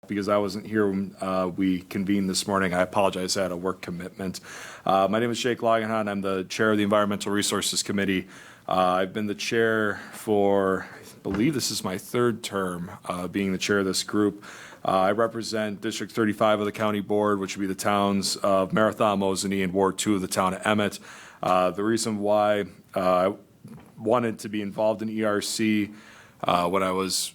because I wasn't here when we convened this morning. I apologize, I had a work commitment. My name is Jake Lagenhan. I'm the chair of the Environmental Resources Committee. I've been the chair for, I believe this is my third term being the chair of this group. I represent District 35 of the County Board, which would be the towns of Marathon, Mosinee, and Ward 2 of the town of Emmett. The reason why I wanted to be involved in ERC when I was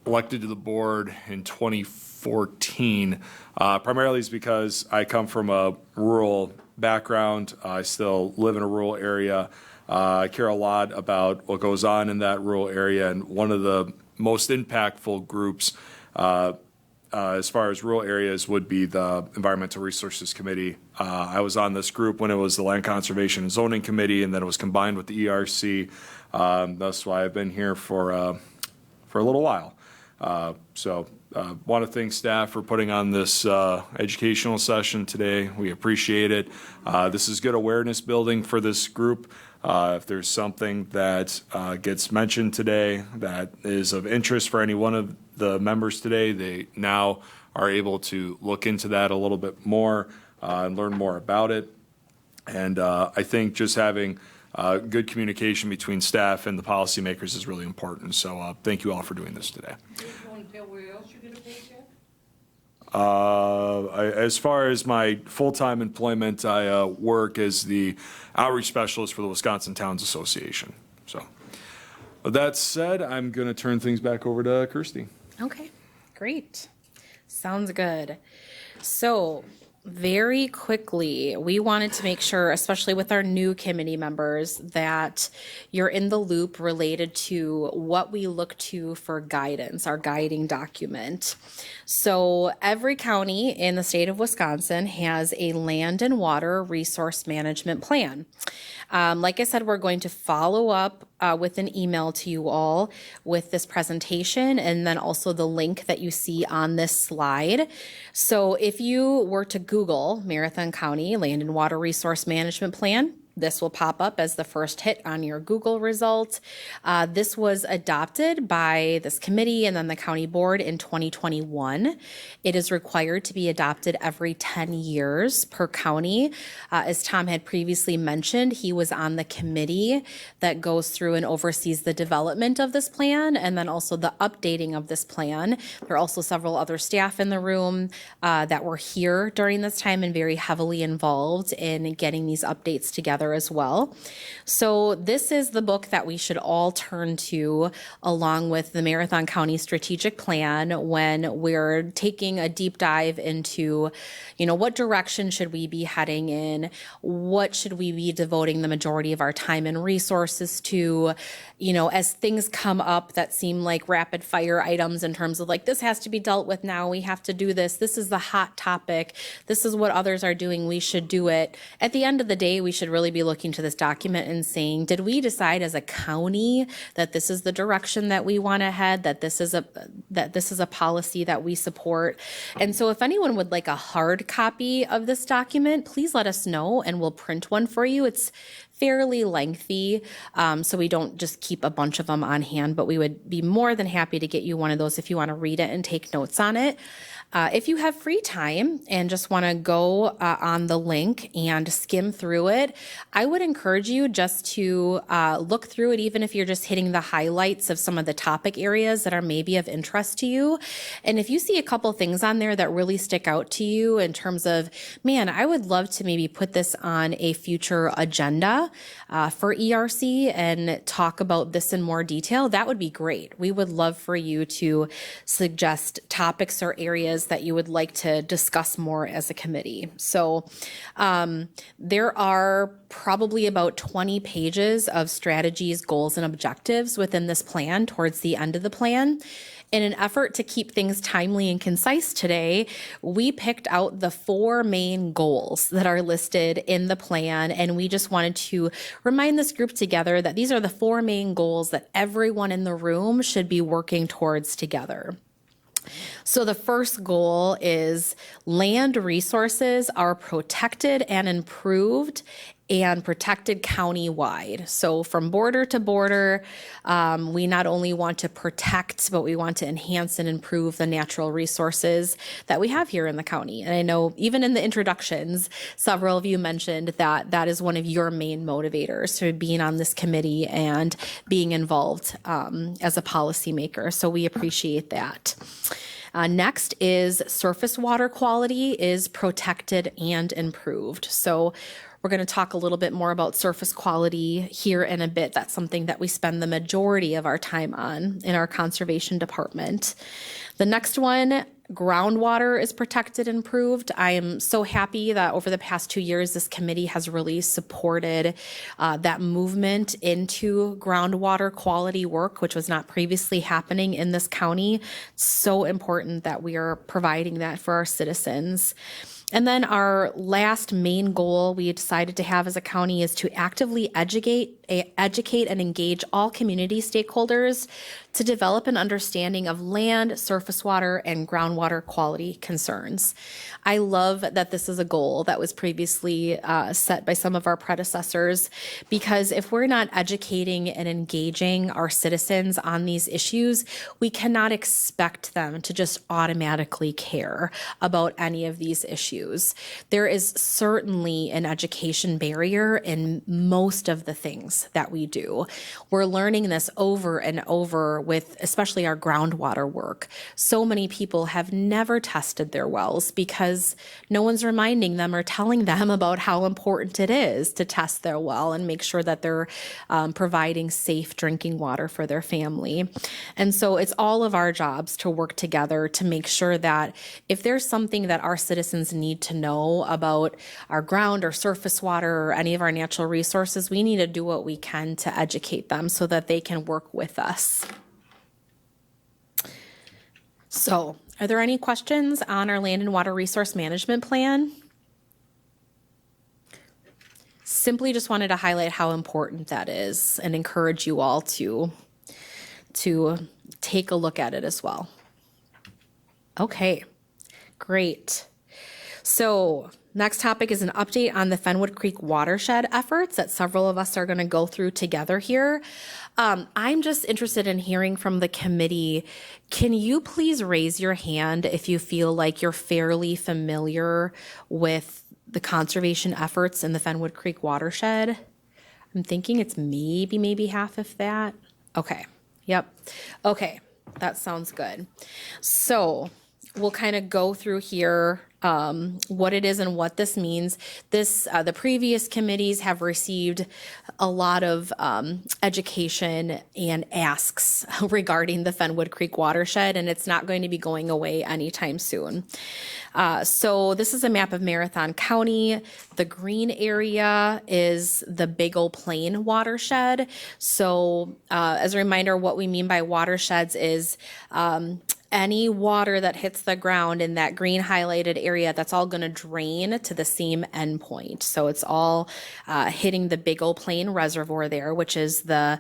elected to the board in 2014, primarily is because I come from a rural background. I still live in a rural area. I care a lot about what goes on in that rural area, and one of the most impactful groups as far as rural areas would be the Environmental Resources Committee. I was on this group when it was the Land Conservation and Zoning Committee, and then it was combined with the ERC. That's why I've been here for a little while. So want to thank staff for putting on this educational session today. We appreciate it. This is good awareness building for this group. If there's something that gets mentioned today that is of interest for any one of the members today, they now are able to look into that a little bit more and learn more about it. And I think just having good communication between staff and the policymakers is really important. So thank you all for doing this today. Where else you get a paycheck? As far as my full-time employment, I work as the outreach specialist for the Wisconsin Towns Association. So with that said, I'm going to turn things back over to Kirsty. Okay, great. Sounds good. So very quickly, we wanted to make sure, especially with our new committee members, that you're in the loop related to what we look to for guidance, our guiding document. So every county in the state of Wisconsin has a land and water resource management plan. Like I said, we're going to follow up with an email to you all with this presentation and then also the link that you see on this slide. So if you were to Google Marathon County Land and Water Resource Management Plan, this will pop up as the first hit on your Google result. This was adopted by this committee and then the county board in 2021. It is required to be adopted every 10 years per county. As Tom had previously mentioned, he was on the committee that goes through and oversees the development of this plan and then also the updating of this plan. There are also several other staff in the room that were here during this time and very heavily involved in getting these updates together as well. So this is the book that we should all turn to along with the Marathon County Strategic Plan when we're taking a deep dive into, what direction should we be heading in? What should we be devoting the majority of our time and resources to? As things come up that seem like rapid fire items in terms of like, this has to be dealt with now, we have to do this. This is the hot topic. This is what others are doing. We should do it. At the end of the day, we should really be looking to this document and saying, did we decide as a county that this is the direction that we want to head, that this is a policy that we support? And so if anyone would like a hard copy of this document, please let us know and we'll print one for you. It's fairly lengthy, so we don't just keep a bunch of them on hand, but we would be more than happy to get you one of those if you want to read it and take notes on it. If you have free time and just want to go on the link and skim through it, I would encourage you just to look through it, even if you're just hitting the highlights of some of the topic areas that are maybe of interest to you. And if you see a couple things on there that really stick out to you in terms of, man, I would love to maybe put this on a future agenda for ERC and talk about this in more detail, that would be great. We would love for you to suggest topics or areas that you would like to discuss more as a committee. So there are probably about 20 pages of strategies, goals, and objectives within this plan towards the end of the plan. In an effort to keep things timely and concise today, we picked out the 4 main goals that are listed in the plan, and we just wanted to remind this group together that these are the 4 main goals that everyone in the room should be working towards together. So the first goal is land resources are protected and improved and protected county-wide. So from border to border, we not only want to protect, but we want to enhance and improve the natural resources that we have here in the county. And I know even in the introductions, several of you mentioned that that is one of your main motivators for being on this committee and being involved as a policymaker. So we appreciate that. Next is surface water quality is protected and improved. So we're going to talk a little bit more about surface quality here in a bit. That's something that we spend the majority of our time on in our conservation department. The next one, groundwater is protected and improved. I am so happy that over the past 2 years, this committee has really supported that movement into groundwater quality work, which was not previously happening in this county. It's so important that we are providing that for our citizens. And then our last main goal we decided to have as a county is to actively educate and engage all community stakeholders to develop an understanding of land, surface water, and groundwater quality concerns. I love that this is a goal that was previously set by some of our predecessors, because if we're not educating and engaging our citizens on these issues, we cannot expect them to just automatically care about any of these issues. There is certainly an education barrier in most of the things that we do. We're learning this over and over with especially our groundwater work. So many people have never tested their wells because no one's reminding them or telling them about how important it is to test their well and make sure that they're providing safe drinking water for their family. And so it's all of our jobs to work together to make sure that if there's something that our citizens need to know about our ground or surface water or any of our natural resources, we need to do what we can to educate them so that they can work with us. So, are there any questions on our land and water resource management plan? Simply just wanted to highlight how important that is and encourage you all to take a look at it as well. Okay, great. So, next topic is an update on the Fenwood Creek watershed efforts that several of us are going to go through together here. I'm just interested in hearing from the committee. Can you please raise your hand if you feel like you're fairly familiar with the conservation efforts in the Fenwood Creek watershed? I'm thinking it's maybe half of that. Okay. Yep. Okay. That sounds good. So we'll kind of go through here what it is and what this means. The previous committees have received a lot of education and asks regarding the Fenwood Creek watershed, and it's not going to be going away anytime soon. So this is a map of Marathon County. The green area is the Big Old Plain watershed. So as a reminder, what we mean by watersheds is any water that hits the ground in that green highlighted area, that's all going to drain to the same endpoint. So it's all hitting the Big Old Plain Reservoir there, which is the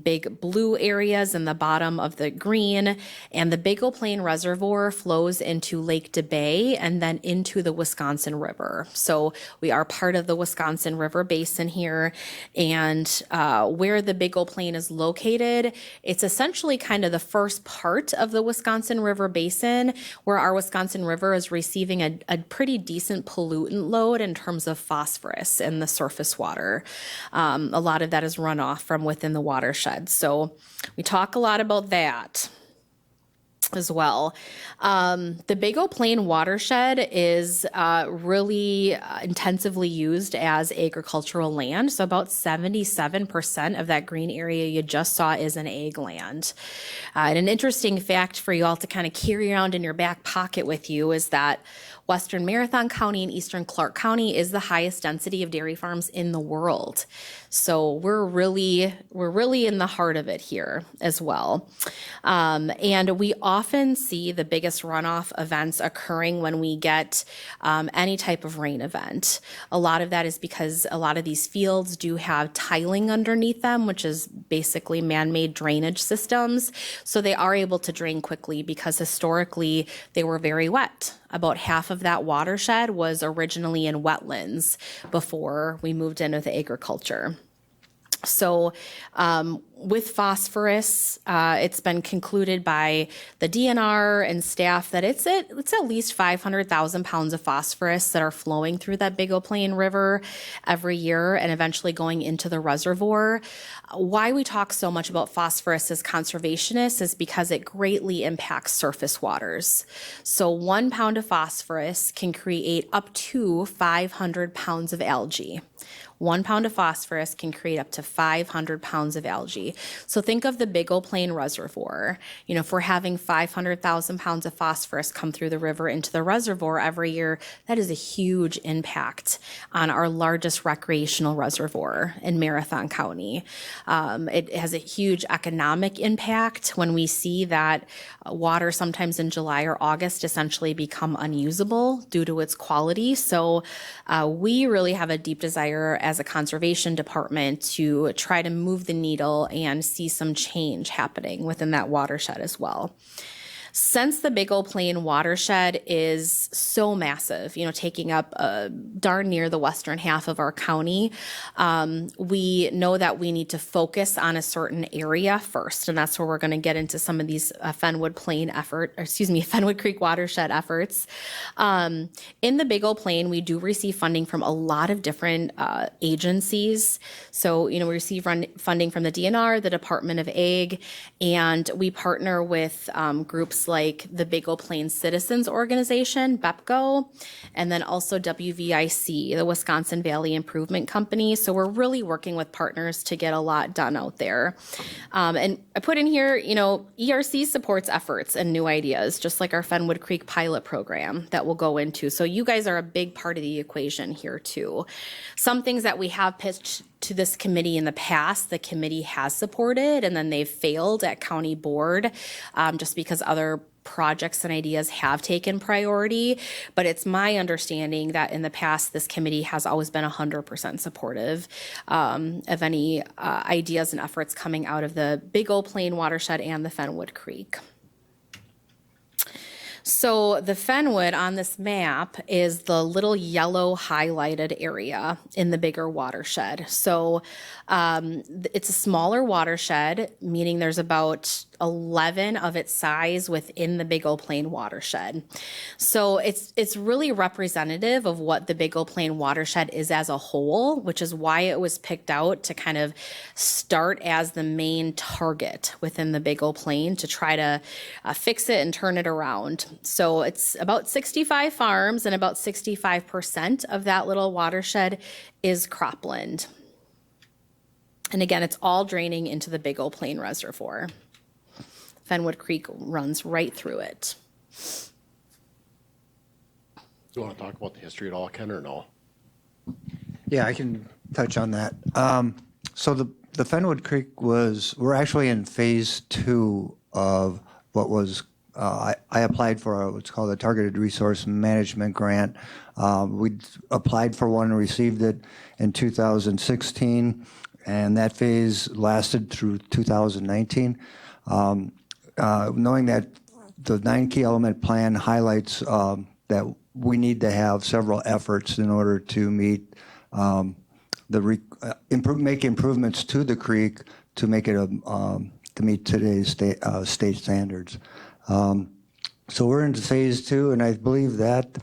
big blue areas in the bottom of the green. And the Big Old Plain Reservoir flows into Lake DeBay and then into the Wisconsin River. So we are part of the Wisconsin River Basin here. And where the Big Old Plain is located, it's essentially kind of the first part of the Wisconsin River Basin, where our Wisconsin River is receiving a pretty decent pollutant load in terms of phosphorus in the surface water. A lot of that is runoff from within the watershed. So we talk a lot about that as well. The Big Old Plain watershed is really intensively used as agricultural land. So about 77% of that green area you just saw is an ag land. And an interesting fact for you all to kind of carry around in your back pocket with you is that Western Marathon County and Eastern Clark County is the highest density of dairy farms in the world. So we're really in the heart of it here as well. And we often see the biggest runoff events occurring when we get any type of rain event. A lot of that is because a lot of these fields do have tiling underneath them, which is basically man-made drainage systems. So they are able to drain quickly because historically they were very wet. About half of that watershed was originally in wetlands before we moved into the agriculture. So with phosphorus, it's been concluded by the DNR and staff that it's at least 500,000 pounds of phosphorus that are flowing through that Big O Plain River every year and eventually going into the reservoir. Why we talk so much about phosphorus as conservationists is because it greatly impacts surface waters. So 1 pound of phosphorus can create up to 500 pounds of algae. 1 pound of phosphorus can create up to 500 pounds of algae. So think of the Big O Plain Reservoir. You know, if we're having 500,000 pounds of phosphorus come through the river into the reservoir every year, that is a huge impact on our largest recreational reservoir in Marathon County. It has a huge economic impact when we see that water sometimes in July or August essentially become unusable due to its quality. So we really have a deep desire as a conservation department to try to move the needle and see some change happening within that watershed as well. Since the Big O Plain watershed is so massive, you know, taking up darn near the western half of our county, we know that we need to focus on a certain area first, and that's where we're going to get into some of these Fenwood Creek watershed efforts. In the Big O Plain, we do receive funding from a lot of different agencies. So, you know, we receive funding from the DNR, the Department of Ag, and we partner with groups like the Big O Plain Citizens Organization, BEPCO, and then also WVIC, the Wisconsin Valley Improvement Company. So we're really working with partners to get a lot done out there. And I put in here, you know, ERC supports efforts and new ideas, just like our Fenwood Creek pilot program that we'll go into. So you guys are a big part of the equation here too. Some things that we have pitched to this committee in the past, the committee has supported, and then they've failed at county board just because other projects and ideas have taken priority. But it's my understanding that in the past, this committee has always been 100% supportive of any ideas and efforts coming out of the Big O Plain watershed and the Fenwood Creek. So the Fenwood on this map is the little yellow highlighted area in the bigger watershed. So it's a smaller watershed, meaning there's about 11 of its size within the Big O Plain watershed. So it's really representative of what the Big O Plain watershed is as a whole, which is why it was picked out to kind of start as the main target within the Big O Plain to try to fix it and turn it around. So it's about 65 farms, and about 65% of that little watershed is cropland. And again, it's all draining into the Big O Plain Reservoir. Fenwood Creek runs right through it. You want to talk about the history at all, Ken, or no? Yeah, I can touch on that. So the Fenwood Creek we're actually in phase 2 of what was, I applied for what's called a Targeted Resource Management Grant. We applied for one and received it in 2016, and that phase lasted through 2019. Knowing that the 9 key element plan highlights that we need to have several efforts in order to meet make improvements to the creek to make it to meet today's state standards. So we're into phase 2, and I believe that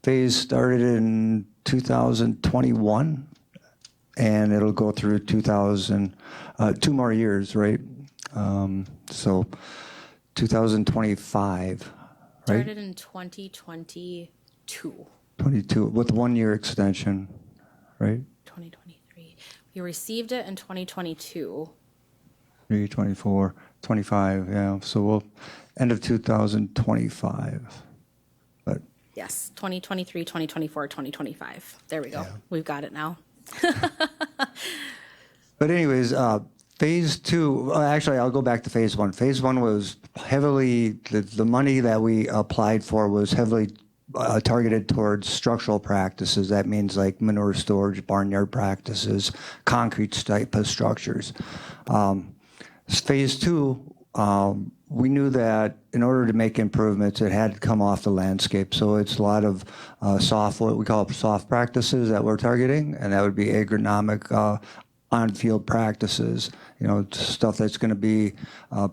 phase started in 2021, and it'll go through 2 more years, right? So 2025, right? Started in 2022. 22 with 1 year extension, right? 2023. We received it in 2022. 3, 24, 25, yeah. So we'll end of 2025. But Yes, 2023, 2024, 2025. There we go. Yeah. We've got it now. But anyways, phase two, actually, I'll go back to phase one. Phase one was heavily, the money that we applied for was heavily targeted towards structural practices. That means like manure storage, barnyard practices, concrete type of structures. Phase two, we knew that in order to make improvements, it had to come off the landscape. So it's a lot of soft, what we call soft practices that we're targeting, and that would be agronomic on-field practices, stuff that's going to be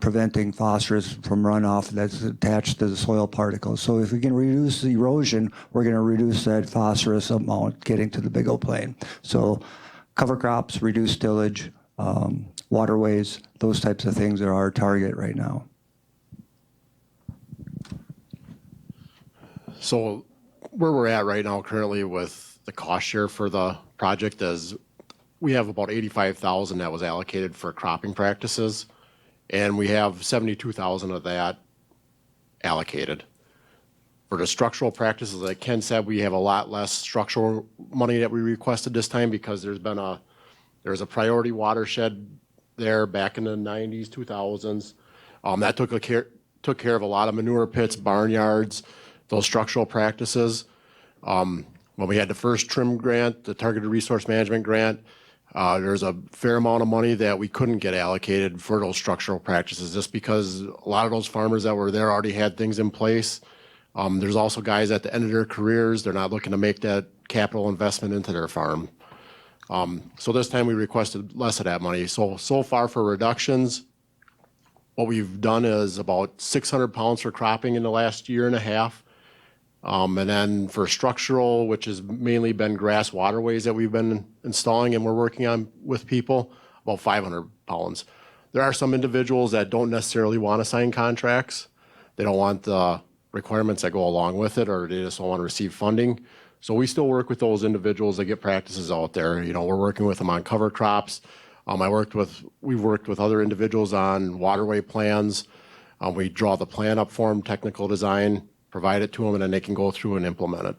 preventing phosphorus from runoff that's attached to the soil particles. So if we can reduce the erosion, we're going to reduce that phosphorus amount getting to the big old plain. So cover crops, reduce tillage, waterways, those types of things are our target right now. So where we're at right now currently with the cost share for the project is we have about 85,000 that was allocated for cropping practices, and we have 72,000 of that allocated. For the structural practices, like Ken said, we have a lot less structural money that we requested this time because there's a priority watershed there back in the 90s, 2000s. That took care of a lot of manure pits, barnyards, those structural practices. When we had the first TRIM grant, the Targeted Resource Management grant, there's a fair amount of money that we couldn't get allocated for those structural practices just because a lot of those farmers that were there already had things in place. There's also guys at the end of their careers, they're not looking to make that capital investment into their farm. So this time we requested less of that money. So far for reductions, what we've done is about 600 pounds for cropping in the last year and a half. And then for structural, which has mainly been grass waterways that we've been installing and we're working on with people, about 500 pounds. There are some individuals that don't necessarily want to sign contracts. They don't want the requirements that go along with it, or they just don't want to receive funding. So we still work with those individuals that get practices out there. We're working with them on cover crops. We've worked with other individuals on waterway plans. We draw the plan up for them, technical design, provide it to them, and then they can go through and implement it.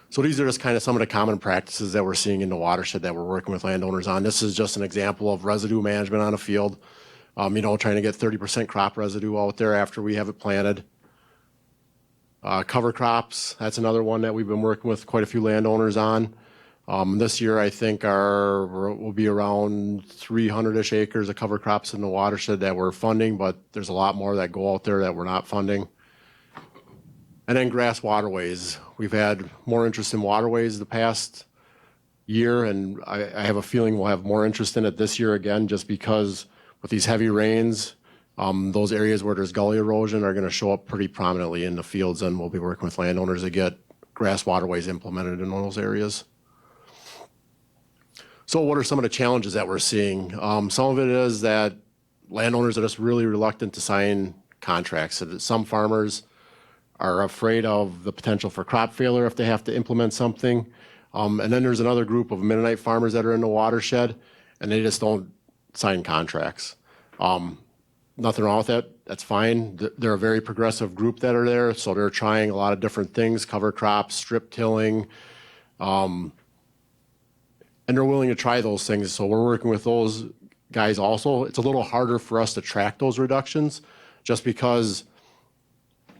So these are just kind of some of the common practices that we're seeing in the watershed that we're working with landowners on. This is just an example of residue management on a field. Trying to get 30% crop residue out there after we have it planted. Cover crops, that's another one that we've been working with quite a few landowners on. This year, I think will be around 300-ish acres of cover crops in the watershed that we're funding, but there's a lot more that go out there that we're not funding. And then grass waterways. We've had more interest in waterways the past year, and I have a feeling we'll have more interest in it this year again, just because with these heavy rains, those areas where there's gully erosion are going to show up pretty prominently in the fields, and we'll be working with landowners to get grass waterways implemented in those areas. So what are some of the challenges that we're seeing? Some of it is that landowners are just really reluctant to sign contracts. So that some farmers are afraid of the potential for crop failure if they have to implement something. And then there's another group of Mennonite farmers that are in the watershed, and they just don't sign contracts. Nothing wrong with that. That's fine. They're a very progressive group that are there, so they're trying a lot of different things, cover crops, strip tilling, and they're willing to try those things. So we're working with those guys also. It's a little harder for us to track those reductions just because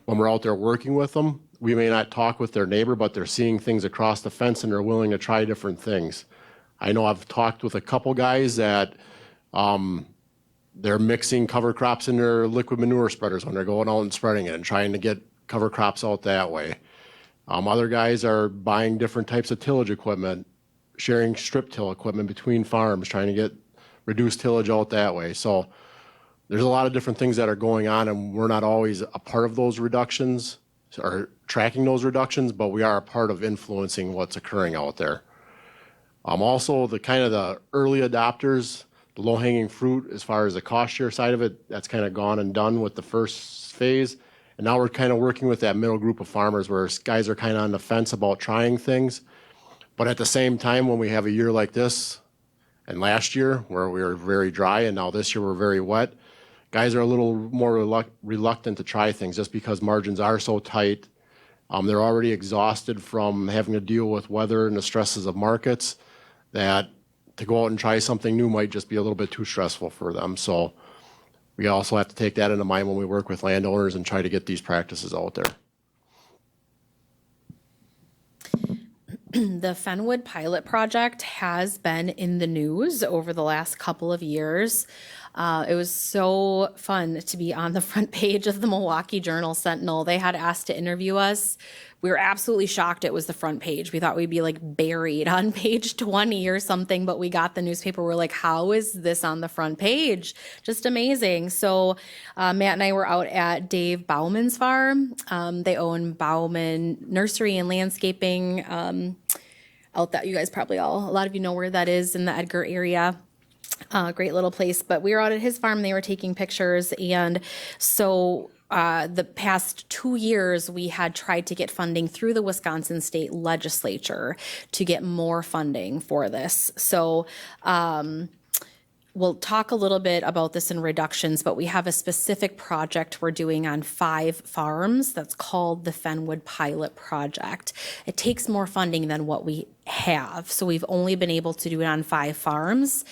when we're out there working with them, we may not talk with their neighbor, but they're seeing things across the fence and they're willing to try different things. I know I've talked with a couple guys that they're mixing cover crops in their liquid manure spreaders when they're going out and spreading it and trying to get cover crops out that way. Other guys are buying different types of tillage equipment, sharing strip till equipment between farms, trying to get reduced tillage out that way. So there's a lot of different things that are going on, and we're not always a part of those reductions or tracking those reductions, but we are a part of influencing what's occurring out there. Also, the early adopters, the low-hanging fruit as far as the cost share side of it, that's kind of gone and done with the first phase. And now we're kind of working with that middle group of farmers where guys are kind of on the fence about trying things. But at the same time, when we have a year like this, and last year where we were very dry, and now this year we're very wet, guys are a little more reluctant to try things just because margins are so tight. They're already exhausted from having to deal with weather and the stresses of markets that to go out and try something new might just be a little bit too stressful for them. So we also have to take that into mind when we work with landowners and try to get these practices out there. The Fenwood pilot project has been in the news over the last couple of years. It was so fun to be on the front page of the Milwaukee Journal Sentinel. They had asked to interview us. We were absolutely shocked it was the front page. We thought we'd be like buried on page 20 or something, but we got the newspaper. We're like, how is this on the front page? Just amazing. So Matt and I were out at Dave Bauman's farm. They own Bauman Nursery and Landscaping out that you guys probably a lot of you know where that is in the Edgar area. Great little place. But we were out at his farm. They were taking pictures. And so the past 2 years, we had tried to get funding through the Wisconsin state legislature to get more funding for this. So we'll talk a little bit about this in reductions, but we have a specific project we're doing on 5 farms that's called the Fenwood Pilot Project. It takes more funding than what we have, so we've only been able to do it on 5 farms.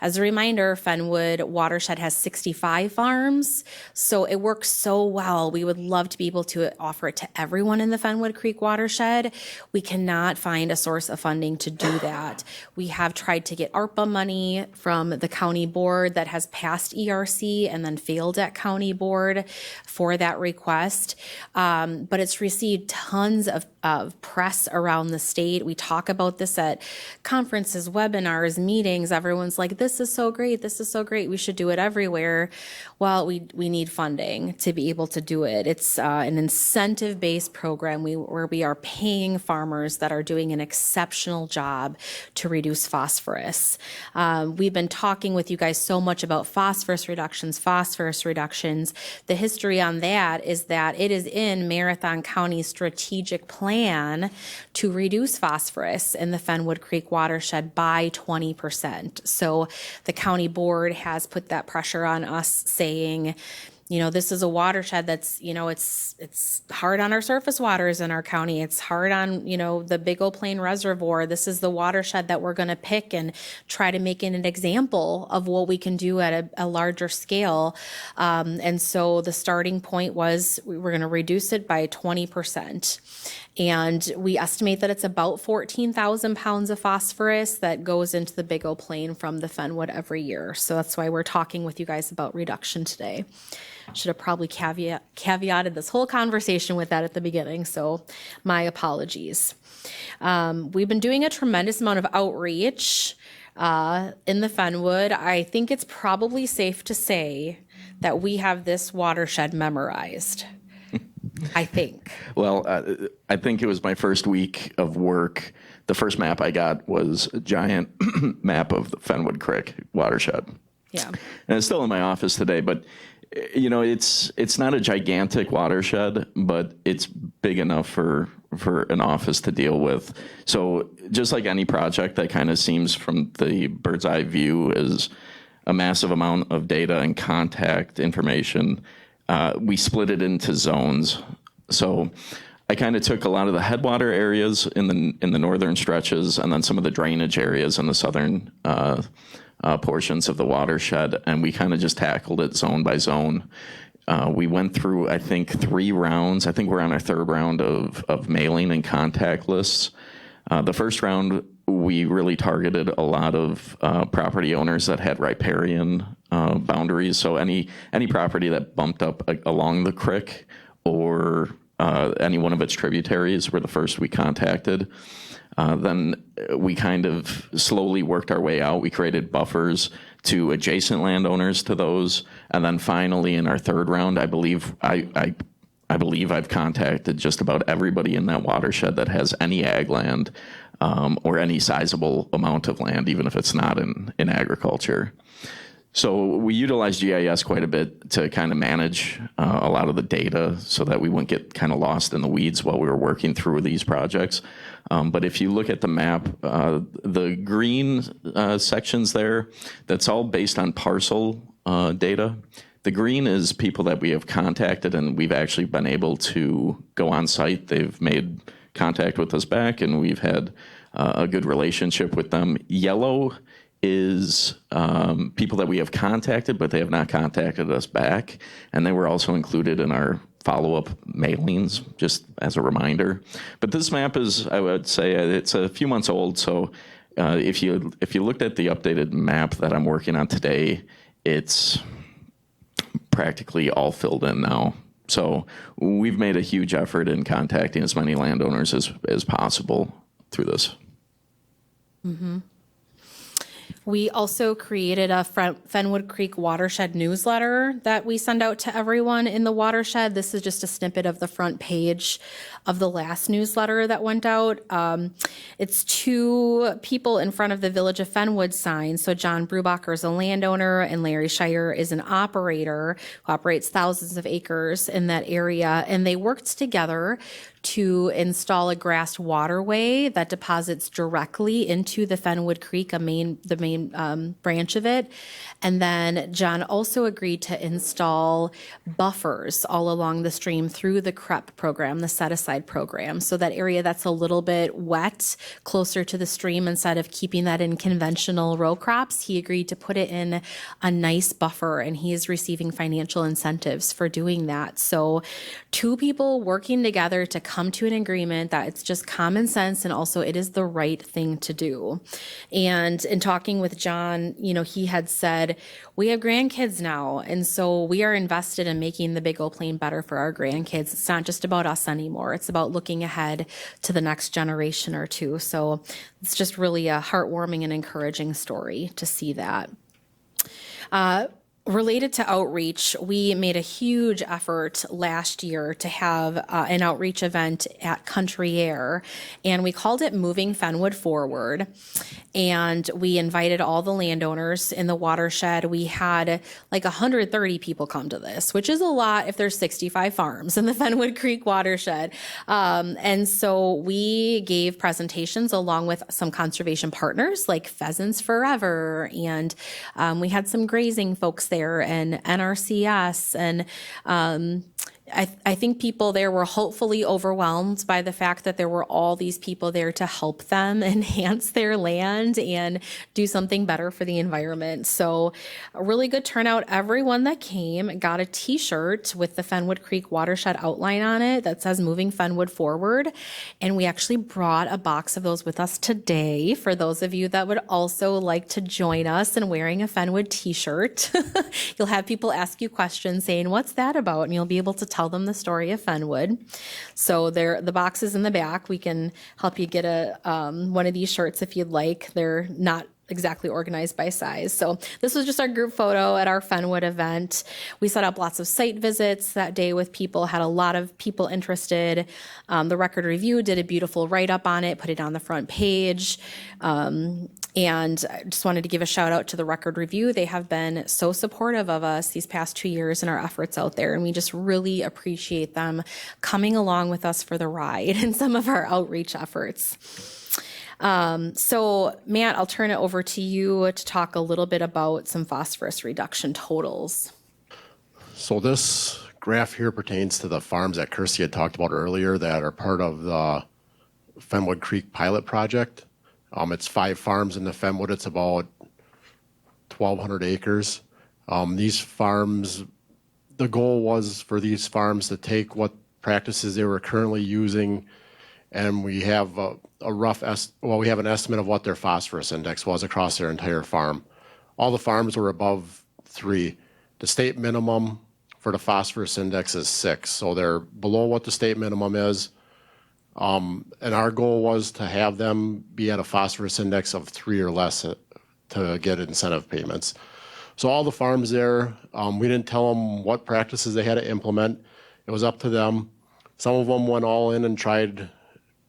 As a reminder, Fenwood Watershed has 65 farms, so it works so well. We would love to be able to offer it to everyone in the Fenwood Creek watershed. We cannot find a source of funding to do that. We have tried to get ARPA money from the county board that has passed ERC and then failed at county board for that request, but it's received tons of press around the state. We talk about this at conferences, webinars, meetings. Everyone's like, this is so great. This is so great. We should do it everywhere. Well, we need funding to be able to do it. It's an incentive-based program where we are paying farmers that are doing an exceptional job to reduce phosphorus. We've been talking with you guys so much about phosphorus reductions. The history on that is that it is in Marathon County's strategic plan to reduce phosphorus in the Fenwood Creek watershed by 20%. So the county board has put that pressure on us, saying, you know, this is a watershed that's, you know, it's hard on our surface waters in our county. It's hard on, you know, the Big Old Plain Reservoir. This is the watershed that we're going to pick and try to make it an example of what we can do at a larger scale. And so the starting point was we were going to reduce it by 20%. And we estimate that it's about 14,000 pounds of phosphorus that goes into the Big O Plain from the Fenwood every year. So that's why we're talking with you guys about reduction today. Should have probably caveated this whole conversation with that at the beginning, so my apologies. We've been doing a tremendous amount of outreach in the Fenwood. I think it's probably safe to say that we have this watershed memorized. I think. Well, I think it was my first week of work. The first map I got was a giant map of the Fenwood Creek watershed. Yeah. And it's still in my office today, but you know, it's not a gigantic watershed, but it's big enough for an office to deal with. So just like any project that kind of seems from the bird's eye view is a massive amount of data and contact information, we split it into zones. So I kind of took a lot of the headwater areas in the northern stretches and then some of the drainage areas in the southern portions of the watershed, and we kind of just tackled it zone by zone. We went through, I think, 3 rounds. I think we're on our 3rd round of mailing and contact lists. The first round, we really targeted a lot of property owners that had riparian boundaries. So any property that bumped up along the creek or any one of its tributaries were the first we contacted. Then we kind of slowly worked our way out. We created buffers to adjacent landowners to those. And then finally in our 3rd round, I believe I've contacted just about everybody in that watershed that has any ag land or any sizable amount of land, even if it's not in agriculture. So we utilized GIS quite a bit to kind of manage a lot of the data so that we wouldn't get kind of lost in the weeds while we were working through these projects. But if you look at the map, the green sections there, that's all based on parcel data. The green is people that we have contacted and we've actually been able to go on site. They've made contact with us back and we've had a good relationship with them. Yellow is people that we have contacted, but they have not contacted us back. And they were also included in our follow-up mailings, just as a reminder. But this map is, I would say, it's a few months old. So if you looked at the updated map that I'm working on today, it's practically all filled in now. So we've made a huge effort in contacting as many landowners as possible through this. We also created a Fenwood Creek watershed newsletter that we send out to everyone in the watershed. This is just a snippet of the front page of the last newsletter that went out. It's two people in front of the Village of Fenwood sign. So John Brubacher is a landowner and Larry Shire is an operator who operates thousands of acres in that area. And they worked together to install a grassed waterway that deposits directly into the Fenwood Creek, the main branch of it. And then John also agreed to install buffers all along the stream through the CREP program, the set aside program. So that area that's a little bit wet, closer to the stream, instead of keeping that in conventional row crops, he agreed to put it in a nice buffer, and he is receiving financial incentives for doing that. So two people working together to come to an agreement that it's just common sense, and also it is the right thing to do. And in talking with John, he had said, we have grandkids now, and so we are invested in making the Big O Plain better for our grandkids. It's not just about us anymore. It's about looking ahead to the next generation or two. So it's just really a heartwarming and encouraging story to see that. Related to outreach, we made a huge effort last year to have an outreach event at Country Air, and we called it Moving Fenwood Forward. And we invited all the landowners in the watershed. We had like 130 people come to this, which is a lot if there's 65 farms in the Fenwood Creek watershed. And so we gave presentations along with some conservation partners like Pheasants Forever, and we had some grazing folks there and NRCS, and I think people there were hopefully overwhelmed by the fact that there were all these people there to help them enhance their land and do something better for the environment. So a really good turnout. Everyone that came got a t-shirt with the Fenwood Creek watershed outline on it that says Moving Fenwood Forward. And we actually brought a box of those with us today for those of you that would also like to join us in wearing a Fenwood t-shirt. You'll have people ask you questions saying, what's that about? And you'll be able to tell them the story of Fenwood. So the box is in the back. We can help you get one of these shirts if you'd like. They're not exactly organized by size. So this was just our group photo at our Fenwood event. We set up lots of site visits that day with people, had a lot of people interested. The Record Review did a beautiful write-up on it, put it on the front page. And I just wanted to give a shout out to the Record Review. They have been so supportive of us these past 2 years in our efforts out there. And we just really appreciate them coming along with us for the ride in some of our outreach efforts. So Matt, I'll turn it over to you to talk a little bit about some phosphorus reduction totals. So this graph here pertains to the farms that Kirsty had talked about earlier that are part of the Fenwood Creek pilot project. It's 5 farms in the Fenwood. It's about 1,200 acres. These farms, the goal was for these farms to take what practices they were currently using, and we have we have an estimate of what their phosphorus index was across their entire farm. All the farms were above 3. The state minimum for the phosphorus index is 6, so they're below what the state minimum is. And our goal was to have them be at a phosphorus index of 3 or less to get incentive payments. So all the farms there, we didn't tell them what practices they had to implement. It was up to them. Some of them went all in and tried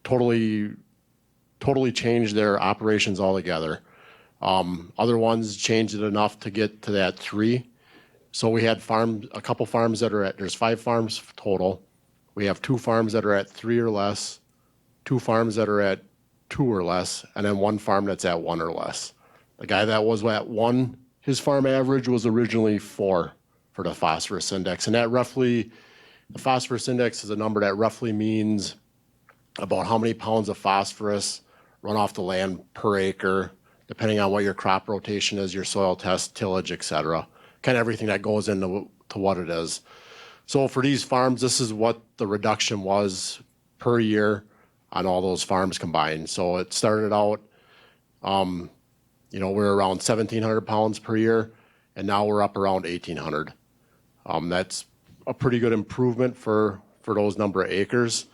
totally change their operations altogether. Other ones changed it enough to get to that 3. So we had a couple farms that there's 5 farms total. We have 2 farms that are at 3 or less, 2 farms that are at 2 or less, and then 1 farm that's at 1 or less. The guy that was at 1, his farm average was originally 4 for the phosphorus index. And the phosphorus index is a number that roughly means about how many pounds of phosphorus run off the land per acre depending on what your crop rotation is, your soil test, tillage, et cetera. Kind of everything that goes into to what it is. So for these farms, this is what the reduction was per year on all those farms combined. So it started out, we're around 1,700 pounds per year, and now we're up around 1,800. That's a pretty good improvement for those number of acres.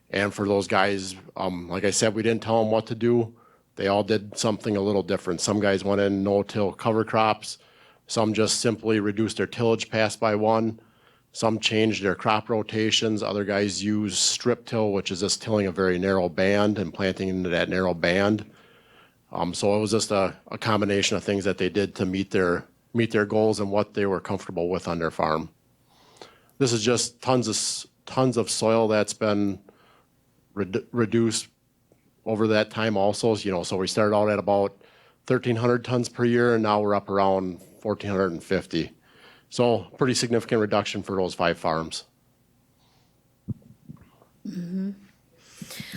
And for those guys, like I said, we didn't tell them what to do. They all did something a little different. Some guys went in no-till cover crops. Some just simply reduced their tillage pass by one. Some changed their crop rotations. Other guys used strip till, which is just tilling a very narrow band and planting into that narrow band. So it was just a combination of things that they did to meet their goals and what they were comfortable with on their farm. This is just tons of soil that's been reduced over that time also. So we started out at about 1,300 tons per year, and now we're up around 1,450. So pretty significant reduction for those 5 farms.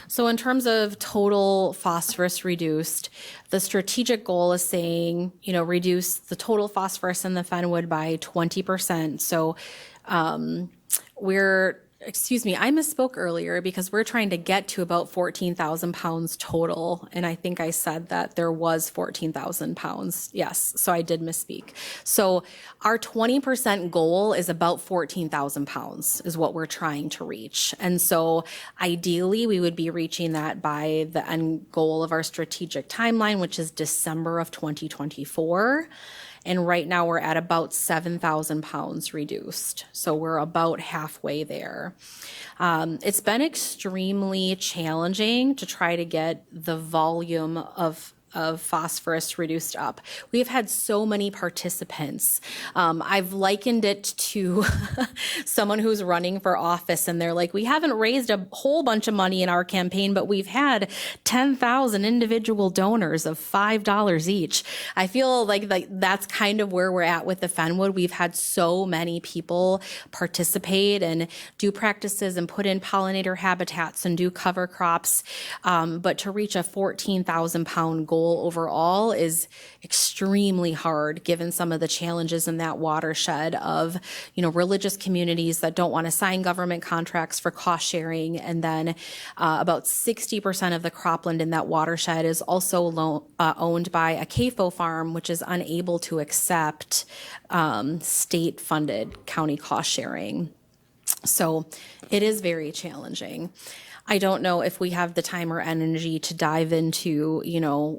So in terms of total phosphorus reduced, the strategic goal is saying, reduce the total phosphorus in the Fenwood by 20%. So I misspoke earlier because we're trying to get to about 14,000 pounds total. And I think I said that there was 14,000 pounds. Yes. So I did misspeak. So our 20% goal is about 14,000 pounds is what we're trying to reach. And so ideally we would be reaching that by the end goal of our strategic timeline, which is December of 2024. And right now we're at about 7,000 pounds reduced. So we're about halfway there. It's been extremely challenging to try to get the volume of phosphorus reduced up. We've had so many participants. I've likened it to someone who's running for office and they're like, we haven't raised a whole bunch of money in our campaign, but we've had 10,000 individual donors of $5 each. I feel like that's kind of where we're at with the Fenwood. We've had so many people participate and do practices and put in pollinator habitats and do cover crops. But to reach a 14,000 pound goal overall is extremely hard given some of the challenges in that watershed of, religious communities that don't want to sign government contracts for cost sharing. And then about 60% of the cropland in that watershed is also owned by a CAFO farm, which is unable to accept state funded county cost sharing. So it is very challenging. I don't know if we have the time or energy to dive into,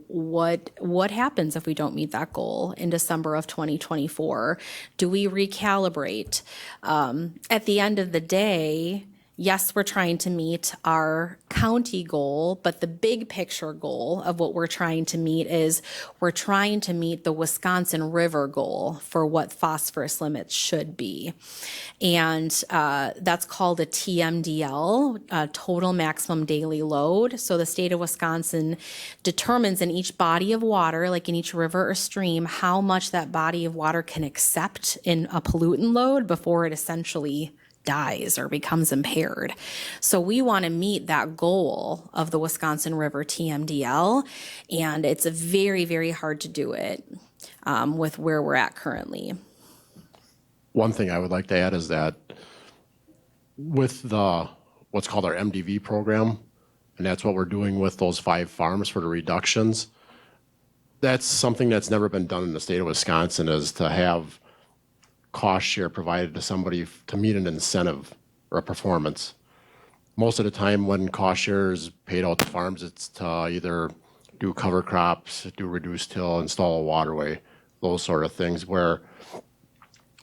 what happens if we don't meet that goal in December of 2024. Do we recalibrate? At the end of the day, yes, we're trying to meet our county goal, but the big picture goal of what we're trying to meet is we're trying to meet the Wisconsin River goal for what phosphorus limits should be. And that's called a TMDL, total maximum daily load. So the state of Wisconsin determines in each body of water, like in each river or stream, how much that body of water can accept in a pollutant load before it essentially dies or becomes impaired. So we want to meet that goal of the Wisconsin River TMDL, and it's very, very hard to do it with where we're at currently. One thing I would like to add is that with what's called our MDV program, and that's what we're doing with those 5 farms for the reductions, that's something that's never been done in the state of Wisconsin, is to have cost share provided to somebody to meet an incentive or a performance. Most of the time when cost share is paid out to farms, it's to either do cover crops, do reduced till, install a waterway, those sort of things, where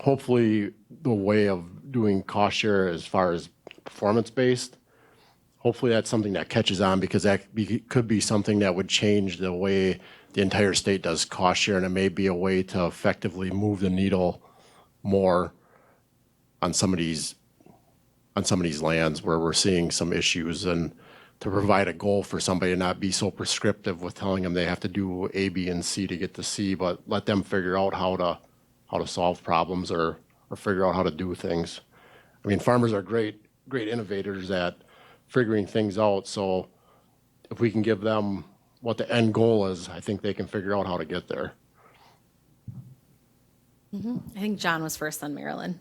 hopefully the way of doing cost share as far as performance-based, hopefully that's something that catches on, because that could be something that would change the way the entire state does cost share, and it may be a way to effectively move the needle more on some of these lands where we're seeing some issues, and to provide a goal for somebody to not be so prescriptive with telling them they have to do A, B, and C to get to C, but let them figure out how to solve problems or figure out how to do things. I mean, farmers are great innovators at figuring things out. So if we can give them what the end goal is, I think they can figure out how to get there. I think John was first on Marilyn.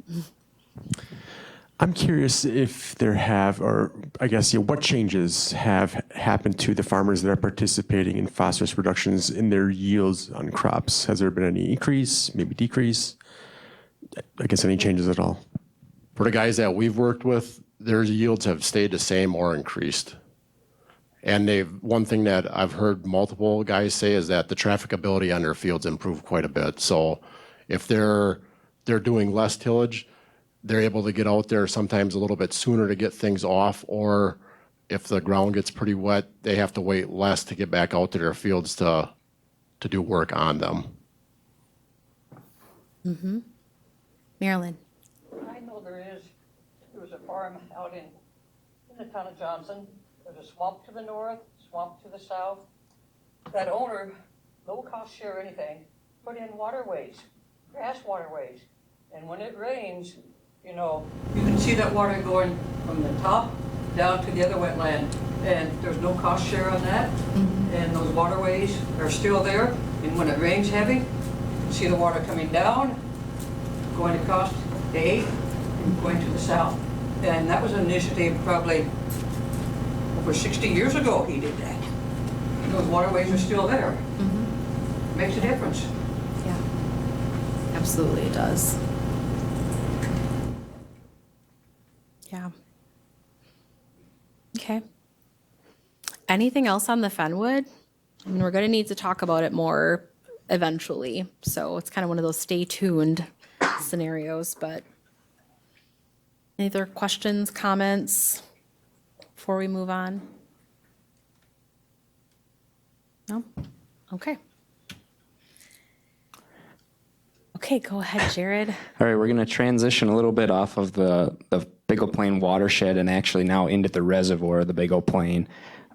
I'm curious if there have, or I guess, what changes have happened to the farmers that are participating in phosphorus reductions in their yields on crops? Has there been any increase, maybe decrease? I guess any changes at all? For the guys that we've worked with, their yields have stayed the same or increased. And one thing that I've heard multiple guys say is that the trafficability on their fields improved quite a bit. So if they're doing less tillage, they're able to get out there sometimes a little bit sooner to get things off, or if the ground gets pretty wet, they have to wait less to get back out to their fields to do work on them. Marilyn. I know there was a farm out in the town of Johnson. There's a swamp to the north, swamp to the south. That owner, no cost share or anything, put in waterways, grass waterways. And when it rains, you can see that water going from the top down to the other wetland. And there's no cost share on that. And those waterways are still there. And when it rains heavy, you can see the water coming down, going across the 8 and going to the south. And that was an initiative probably over 60 years ago he did that. And those waterways are still there. Makes a difference. Yeah, absolutely it does. Yeah. Okay. Anything else on the Fenwood? I mean, we're going to need to talk about it more eventually. So it's kind of one of those stay tuned scenarios, but any other questions, comments before we move on? No? Okay. Okay, go ahead, Jared. All right, we're going to transition a little bit off of the Big O Plain watershed and actually now into the reservoir of the Big O Plain.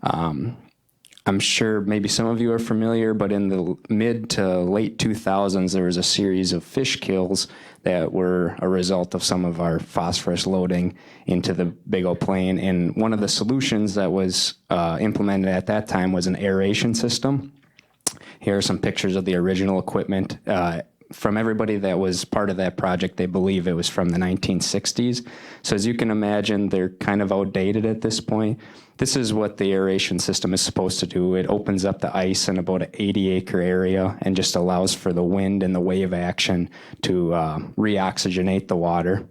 I'm sure maybe some of you are familiar, but in the mid to late 2000s, there was a series of fish kills that were a result of some of our phosphorus loading into the Big O Plain. And one of the solutions that was implemented at that time was an aeration system. Here are some pictures of the original equipment. From everybody that was part of that project, they believe it was from the 1960s. So as you can imagine, they're kind of outdated at this point. This is what the aeration system is supposed to do. It opens up the ice in about an 80-acre area and just allows for the wind and the wave action to reoxygenate the water.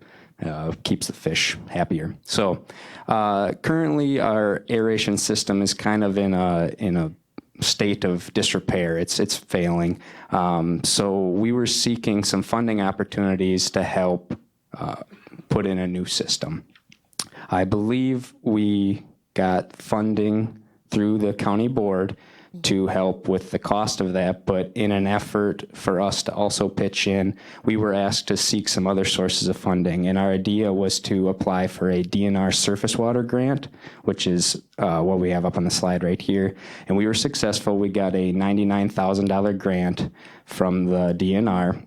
Keeps the fish happier. So currently our aeration system is kind of in a state of disrepair. It's failing. So we were seeking some funding opportunities to help put in a new system. I believe we got funding through the county board to help with the cost of that, but in an effort for us to also pitch in, we were asked to seek some other sources of funding, and our idea was to apply for a DNR surface water grant, which is what we have up on the slide right here, and we were successful. We got a $99,000 grant from the DNR,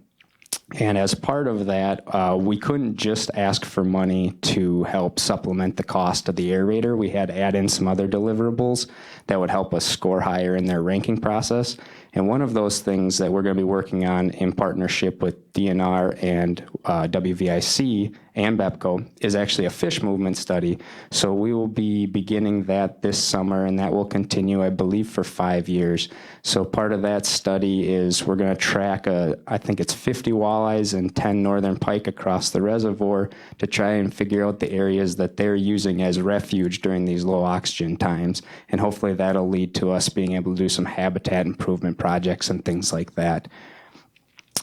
and as part of that, we couldn't just ask for money to help supplement the cost of the aerator. We had to add in some other deliverables that would help us score higher in their ranking process. And one of those things that we're going to be working on in partnership with DNR and WVIC and BEPCO is actually a fish movement study. So we will be beginning that this summer, and that will continue, I believe, for 5 years. So part of that study is we're going to track, I think it's 50 walleyes and 10 northern pike across the reservoir to try and figure out the areas that they're using as refuge during these low oxygen times. And hopefully that'll lead to us being able to do some habitat improvement projects and things like that.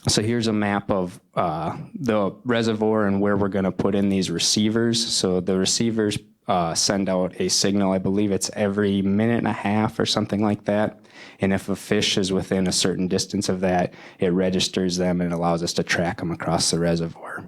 So here's a map of the reservoir and where we're going to put in these receivers. So the receivers send out a signal, I believe it's every minute and a half or something like that. And if a fish is within a certain distance of that, it registers them and allows us to track them across the reservoir.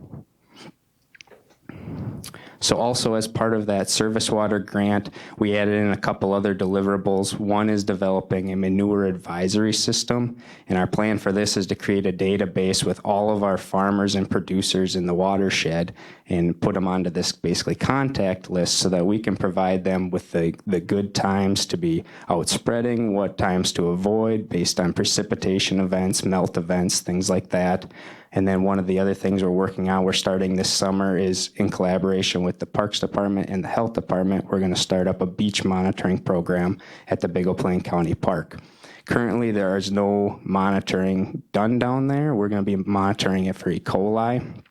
So also as part of that service water grant, we added in a couple other deliverables. One is developing a manure advisory system, and our plan for this is to create a database with all of our farmers and producers in the watershed and put them onto this basically contact list so that we can provide them with the good times to be out spreading, what times to avoid based on precipitation events, melt events, things like that. And then one of the other things we're working on, we're starting this summer, is in collaboration with the Parks Department and the Health Department, we're going to start up a beach monitoring program at the Big Plain County Park. Currently, there is no monitoring done down there. We're going to be monitoring it for E. coli,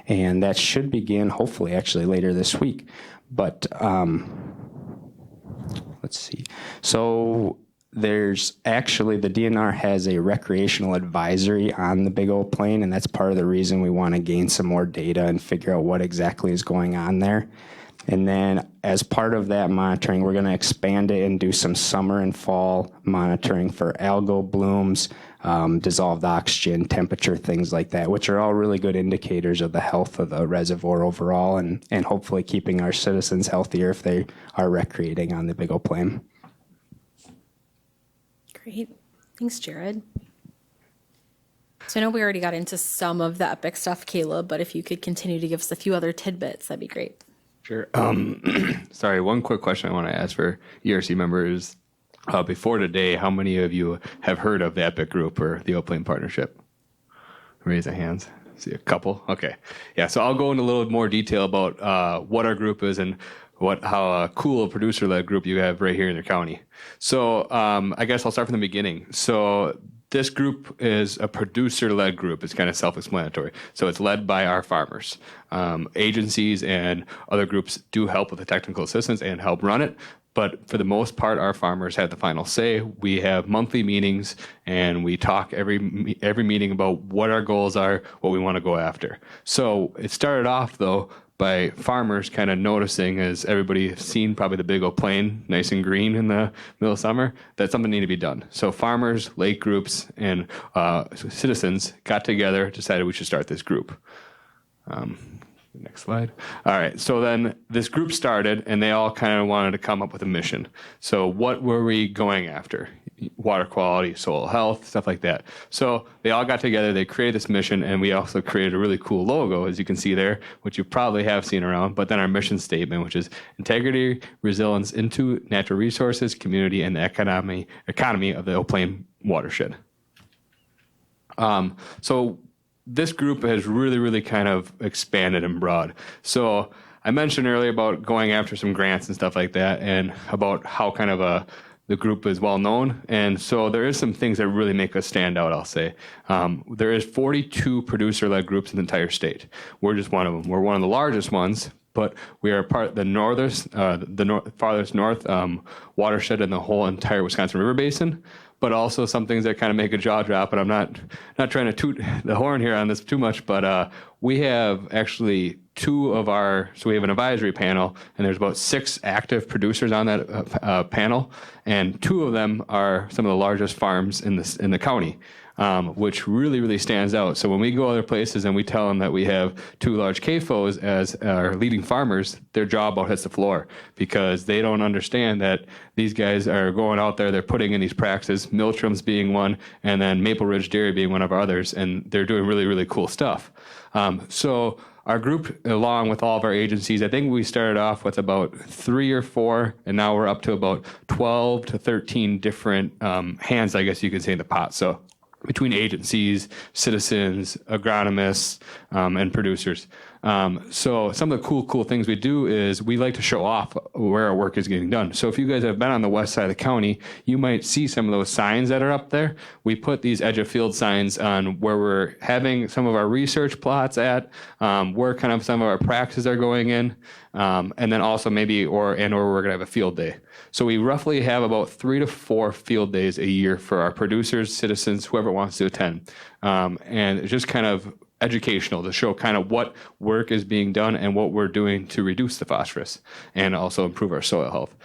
and that should begin hopefully actually later this week. But let's see. So there's actually, the DNR has a recreational advisory on the Big Old Plain, and that's part of the reason we want to gain some more data and figure out what exactly is going on there. And then as part of that monitoring, we're going to expand it and do some summer and fall monitoring for algal blooms, dissolved oxygen, temperature, things like that, which are all really good indicators of the health of the reservoir overall, and hopefully keeping our citizens healthier if they are recreating on the Big Old Plain. Great. Thanks, Jared. So I know we already got into some of the epic stuff, Caleb, but if you could continue to give us a few other tidbits, that'd be great. Sure. Sorry, one quick question I want to ask for ERC members. Before today, how many of you have heard of the EPIC group or the Old Plain Partnership? Raise your hands. See a couple. Okay. Yeah, so I'll go into a little more detail about what our group is and how cool a producer-led group you have right here in your county. So I guess I'll start from the beginning. So this group is a producer-led group. It's kind of self-explanatory. So it's led by our farmers. Agencies and other groups do help with the technical assistance and help run it. But for the most part, our farmers have the final say. We have monthly meetings, and we talk every meeting about what our goals are, what we want to go after. So it started off, though, by farmers kind of noticing, as everybody seen probably the Big Old Plain, nice and green in the middle of summer, that something needed to be done. So farmers, lake groups, and citizens got together, decided we should start this group. Next slide. All right. So then this group started, and they all kind of wanted to come up with a mission. So what were we going after? Water quality, soil health, stuff like that. So they all got together, they created this mission, and we also created a really cool logo, as you can see there, which you probably have seen around, but then our mission statement, which is integrity, resilience into natural resources, community, and the economy of the Old Plain watershed. So this group has really, really kind of expanded and broad. So I mentioned earlier about going after some grants and stuff like that, and about how kind of the group is well known. And so there is some things that really make us stand out, I'll say. There is 42 producer-led groups in the entire state. We're just one of them. We're one of the largest ones, but we are part of the farthest north watershed in the whole entire Wisconsin River Basin. But also some things that kind of make a jaw drop, and I'm not trying to toot the horn here on this too much, but we have actually so we have an advisory panel, and there's about 6 active producers on that panel, and 2 of them are some of the largest farms in the county. Which really, really stands out. So when we go other places and we tell them that we have 2 large CAFOs as our leading farmers, their jaw about hits the floor, because they don't understand that these guys are going out there, they're putting in these practices, Miltram's being one, and then Maple Ridge Dairy being one of our others, and they're doing really, really cool stuff. So our group, along with all of our agencies, I think we started off with about 3 or 4, and now we're up to about 12 to 13 different hands, I guess you could say, in the pot. So between agencies, citizens, agronomists, and producers. So some of the cool things we do is we like to show off where our work is getting done. So if you guys have been on the west side of the county, you might see some of those signs that are up there. We put these edge of field signs on where we're having some of our research plots at, where kind of some of our practices are going in, and then also maybe or we're going to have a field day. So we roughly have about 3 to 4 field days a year for our producers, citizens, whoever wants to attend. And it's just kind of educational to show kind of what work is being done and what we're doing to reduce the phosphorus and also improve our soil health.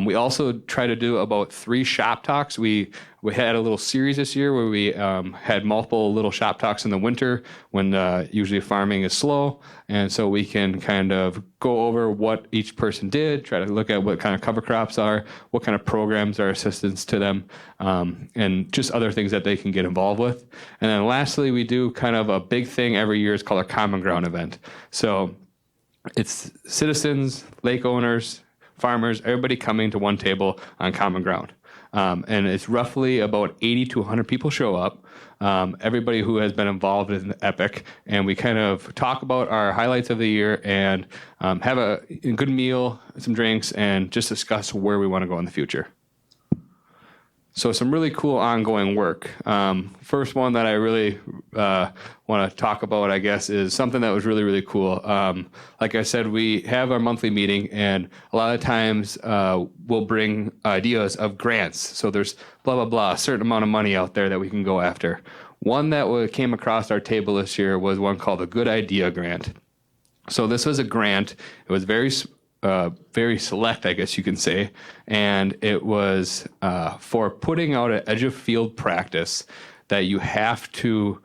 We also try to do about 3 shop talks. We We had a little series this year where we had multiple little shop talks in the winter when usually farming is slow. And so we can kind of go over what each person did, try to look at what kind of cover crops are, what kind of programs are assistance to them, and just other things that they can get involved with. And then lastly, we do kind of a big thing every year. It's called our Common Ground event. So it's citizens, lake owners, farmers, everybody coming to one table on common ground. And it's roughly about 80 to 100 people show up, everybody who has been involved in the EPIC, and we kind of talk about our highlights of the year and have a good meal, some drinks, and just discuss where we want to go in the future. So some really cool ongoing work. First one that I really want to talk about, I guess, is something that was really, really cool. Like I said, we have our monthly meeting, and a lot of times we'll bring ideas of grants. So there's blah, blah, blah, a certain amount of money out there that we can go after. One that came across our table this year was one called the Good Idea Grant. So this was a grant. It was very select, I guess you can say, and it was for putting out an edge of field practice that you have to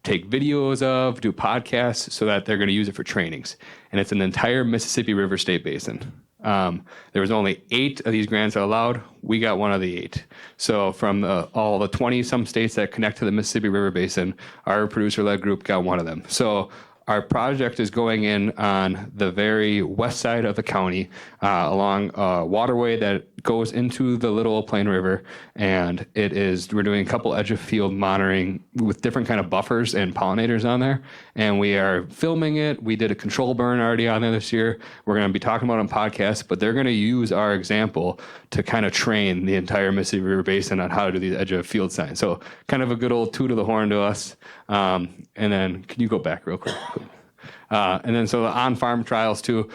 take videos of, do podcasts, so that they're going to use it for trainings. And it's an entire Mississippi River State Basin. There was only 8 of these grants allowed. We got one of the 8. So from all the 20-some states that connect to the Mississippi River Basin, our producer-led group got one of them. So our project is going in on the very west side of the county along a waterway that goes into the Little Plain River, and we're doing a couple edge of field monitoring with different kind of buffers and pollinators on there, and we are filming it. We did a control burn already on there this year. We're going to be talking about it on podcasts, but they're going to use our example to kind of train the entire Mississippi River Basin on how to do these edge of field signs. So kind of a good old toot of the horn to us. And then can you go back real quick? And then so the on-farm trials too,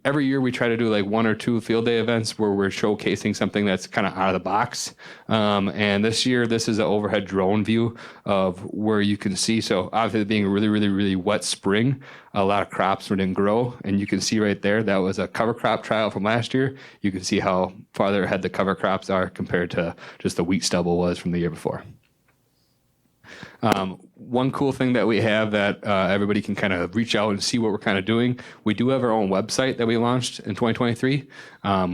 every year we try to do like 1 or 2 field day events where we're showcasing something that's kind of out of the box. And this year, this is an overhead drone view of where you can see. So obviously being a really, really, really wet spring, a lot of crops didn't grow. And you can see right there, that was a cover crop trial from last year. You can see how farther ahead the cover crops are compared to just the wheat stubble was from the year before. One cool thing that we have that everybody can kind of reach out and see what we're kind of doing. We do have our own website that we launched in 2023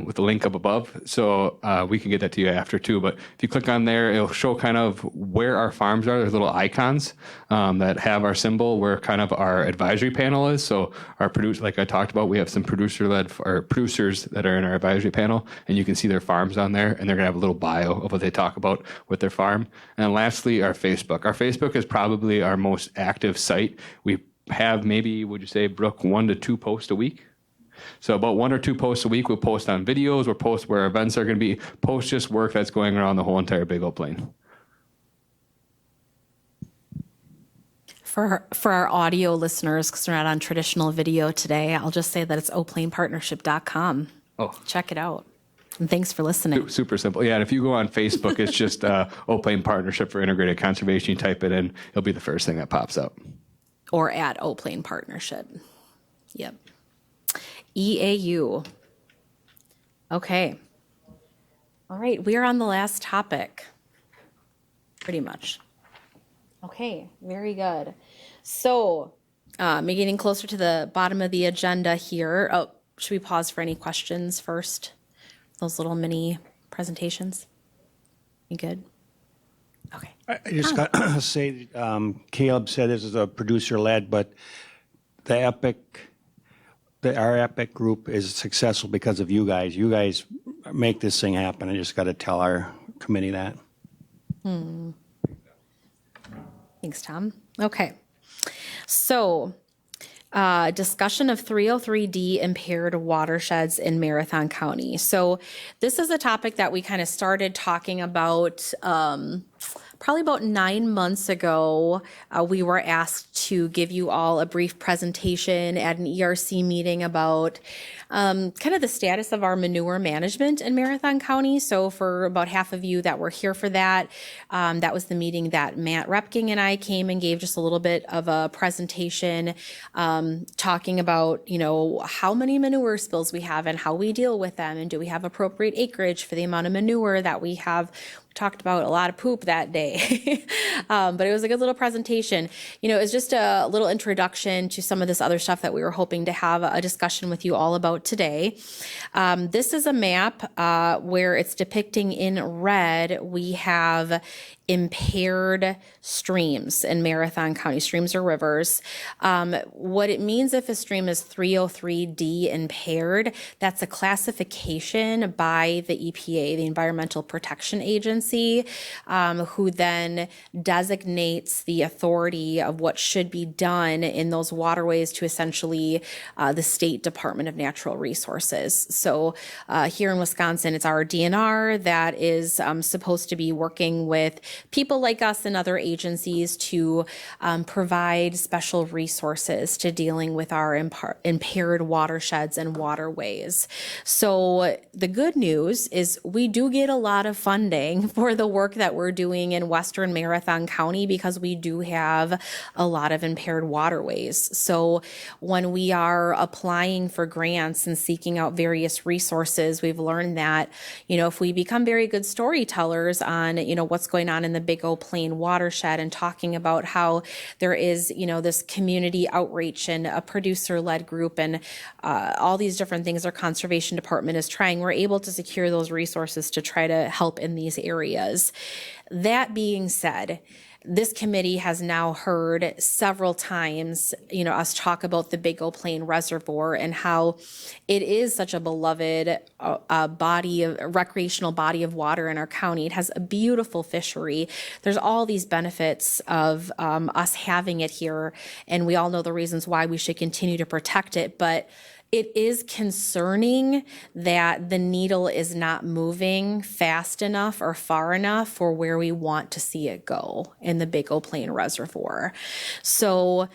with the link up above. So we can get that to you after too. But if you click on there, it'll show kind of where our farms are. There's little icons that have our symbol where kind of our advisory panel is. So our producer, like I talked about, we have some producer-led or producers that are in our advisory panel, and you can see their farms on there, and they're gonna have a little bio of what they talk about with their farm. And lastly, our Facebook. Our Facebook is probably our most active site. We have maybe, would you say, Brooke, 1 to 2 posts a week? So about 1 or 2 posts a week. We'll post on videos, we'll post where events are going to be, post just work that's going around the whole entire Big Old Plain. For our audio listeners, because we're not on traditional video today, I'll just say that it's oplanepartnership.com. Oh, Check it out. And thanks for listening. super simple. Yeah, and if you go on Facebook, it's just Oplane Partnership for Integrated Conservation. You type it in, it'll be the first thing that pops up. Or at Oplane Partnership. Yep. EAU. Okay. All right, we are on the last topic. Pretty much. Okay, very good. So, getting closer to the bottom of the agenda here. Oh, should we pause for any questions first? Those little mini presentations. You good? Okay. I just got to say, Caleb said this is a producer-led, but our EPIC group is successful because of you guys. You guys make this thing happen. I just got to tell our committee that. Thanks, Tom. Okay. So, discussion of 303D impaired watersheds in Marathon County. So this is a topic that we kind of started talking about probably about 9 months ago. We were asked to give you all a brief presentation at an ERC meeting about kind of the status of our manure management in Marathon County. So for about half of you that were here for that, that was the meeting that Matt Repking and I came and gave just a little bit of a presentation talking about, how many manure spills we have and how we deal with them, and do we have appropriate acreage for the amount of manure that we have. talked about a lot of poop that day. But it was a good little presentation. You know, it's just a little introduction to some of this other stuff that we were hoping to have a discussion with you all about today. This is a map where it's depicting in red, we have impaired streams in Marathon County, streams or rivers. What it means if a stream is 303D impaired, that's a classification by the EPA, the Environmental Protection Agency, who then designates the authority of what should be done in those waterways to essentially the State Department of Natural Resources. So here in Wisconsin, it's our DNR that is supposed to be working with people like us and other agencies to provide special resources to dealing with our impaired watersheds and waterways. So the good news is we do get a lot of funding for the work that we're doing in Western Marathon County because we do have a lot of impaired waterways. So when we are applying for grants and seeking out various resources, we've learned that, you know, if we become very good storytellers on, you know, what's going on in the Big O Plain watershed and talking about how there is, you know, this community outreach and a producer-led group and all these different things our conservation department is trying, we're able to secure those resources to try to help in these areas. That being said, this committee has now heard several times, you know, us talk about the Big O Plain Reservoir and how it is such a beloved recreational body of water in our county. It has a beautiful fishery. There's all these benefits of us having it here, and we all know the reasons why we should continue to protect it, but it is concerning that the needle is not moving fast enough or far enough for where we want to see it go in the Big O Plain Reservoir. So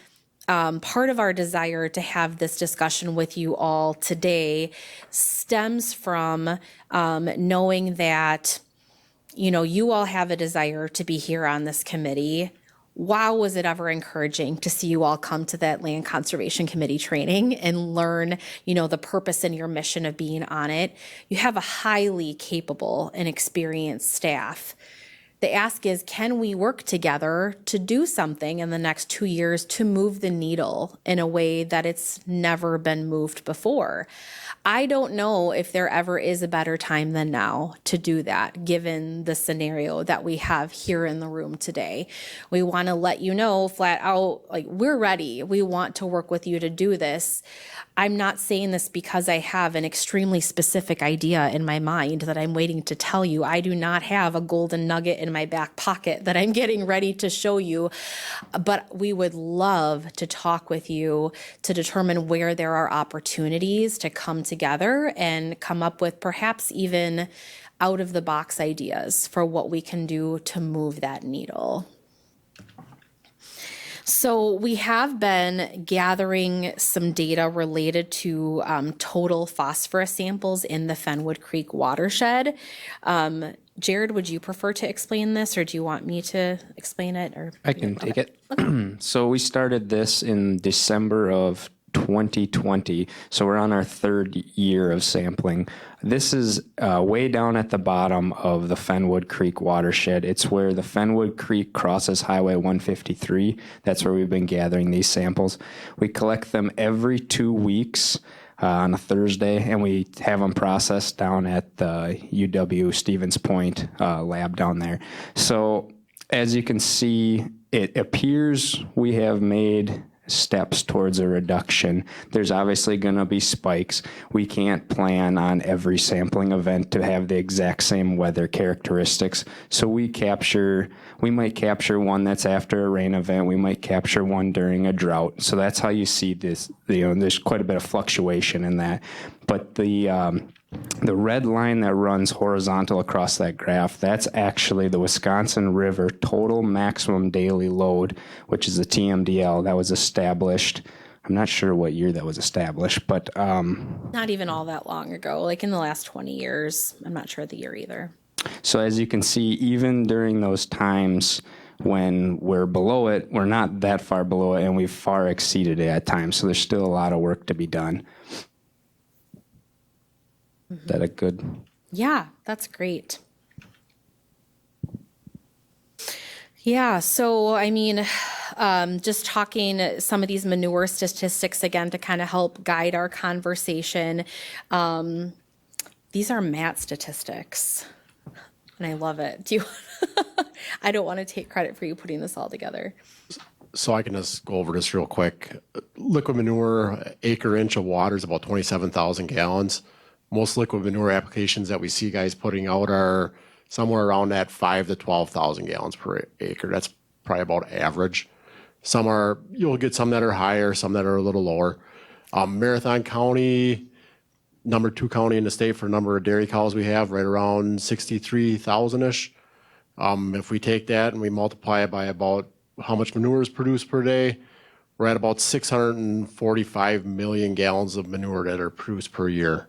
part of our desire to have this discussion with you all today stems from knowing that, you know, you all have a desire to be here on this committee. Wow, was it ever encouraging to see you all come to that Land Conservation Committee training and learn, you know, the purpose and your mission of being on it. You have a highly capable and experienced staff. The ask is, can we work together to do something in the next 2 years to move the needle in a way that it's never been moved before? I don't know if there ever is a better time than now to do that, given the scenario that we have here in the room today. We want to let you know flat out, like, we're ready. We want to work with you to do this. I'm not saying this because I have an extremely specific idea in my mind that I'm waiting to tell you. I do not have a golden nugget in my back pocket that I'm getting ready to show you, but we would love to talk with you to determine where there are opportunities to come together and come up with perhaps even out of the box ideas for what we can do to move that needle. So we have been gathering some data related to total phosphorus samples in the Fenwood Creek watershed. Jared, would you prefer to explain this, or do you want me to explain it? Or I can take it. So we started this in December of 2020. So we're on our third year of sampling. This is way down at the bottom of the Fenwood Creek watershed. It's where the Fenwood Creek crosses Highway 153. That's where we've been gathering these samples. We collect them every 2 weeks on a Thursday, and we have them processed down at the UW Stevens Point lab down there. So as you can see, it appears we have made steps towards a reduction. There's obviously going to be spikes. We can't plan on every sampling event to have the exact same weather characteristics. So we might capture one that's after a rain event. We might capture one during a drought. So that's how you see this, there's quite a bit of fluctuation in that. But the red line that runs horizontal across that graph, that's actually the Wisconsin River total maximum daily load, which is the TMDL that was established. I'm not sure what year that was established, but not even all that long ago, like in the last 20 years. I'm not sure the year either. So as you can see, even during those times when we're below it, we're not that far below it, and we've far exceeded it at times. So there's still a lot of work to be done. Is that a good? Yeah, that's great. Yeah, so I mean, just talking some of these manure statistics again to kind of help guide our conversation. These are Matt statistics, and I love it. Do you? I don't want to take credit for you putting this all together. So I can just go over this real quick. Liquid manure, acre inch of water is about 27,000 gallons. Most liquid manure applications that we see guys putting out are somewhere around that 5 to 12,000 gallons per acre. That's probably about average. You'll get some that are higher, some that are a little lower. Marathon County, number 2 county in the state for number of dairy cows we have, right around 63,000-ish. If we take that and we multiply it by about how much manure is produced per day, we're at about 645 million gallons of manure that are produced per year.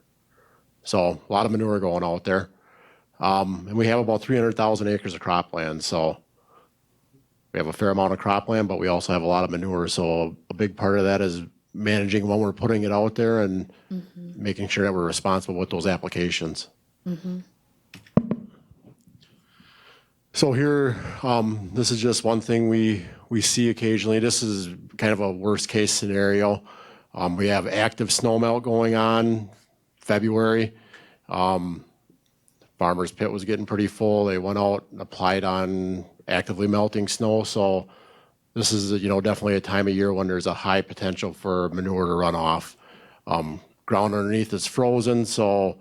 So a lot of manure going out there. And we have about 300,000 acres of cropland. So we have a fair amount of cropland, but we also have a lot of manure. So a big part of that is managing when we're putting it out there and making sure that we're responsible with those applications. So here, this is just one thing we see occasionally. This is kind of a worst case scenario. We have active snowmelt going on February. Farmer's pit was getting pretty full. They went out and applied on actively melting snow. So this is, definitely a time of year when there's a high potential for manure to run off. Ground underneath is frozen, so,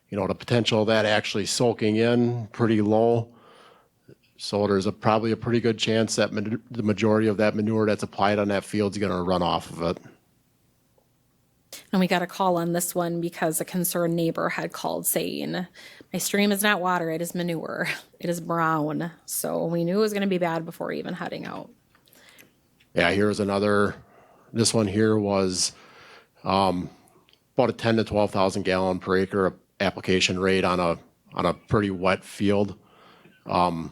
the potential of that actually soaking in pretty low. So there's probably a pretty good chance that the majority of that manure that's applied on that field is going to run off of it. And we got a call on this one because a concerned neighbor had called saying, my stream is not water, it is manure. It is brown. So we knew it was going to be bad before even heading out. Yeah, here's another. This one here was about a 10 to 12,000 gallon per acre application rate on a pretty wet field. Went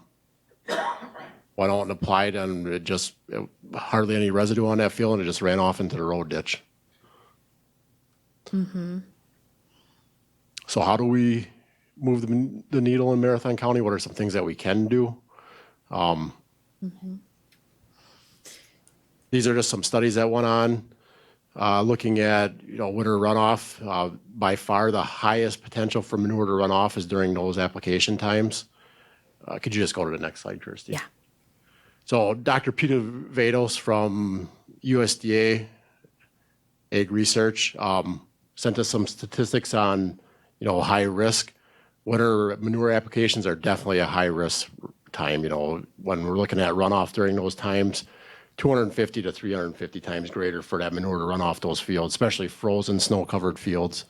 out and applied, and hardly any residue on that field, and it just ran off into the road ditch. So how do we move the needle in Marathon County? What are some things that we can do? These are just some studies that went on looking at winter runoff. By far the highest potential for manure to run off is during those application times. Could you just go to the next slide, Kirsty? Yeah. So Pt.2 from USDA Ag Research sent us some statistics on, high risk. Winter manure applications are definitely a high risk time. When we're looking at runoff during those times, 250 to 350 times greater for that manure to run off those fields, especially frozen, snow-covered fields.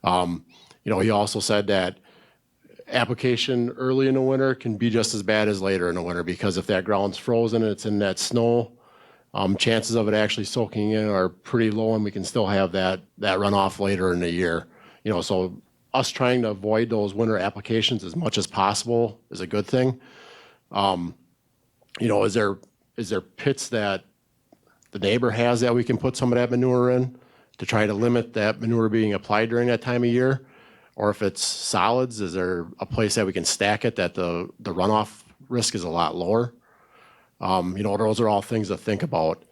He also said that application early in the winter can be just as bad as later in the winter, because if that ground's frozen and it's in that snow, chances of it actually soaking in are pretty low, and we can still have that runoff later in the year. So us trying to avoid those winter applications as much as possible is a good thing. Is there pits that the neighbor has that we can put some of that manure in to try to limit that manure being applied during that time of year? Or if it's solids, is there a place that we can stack it that the runoff risk is a lot lower? Those are all things to think about.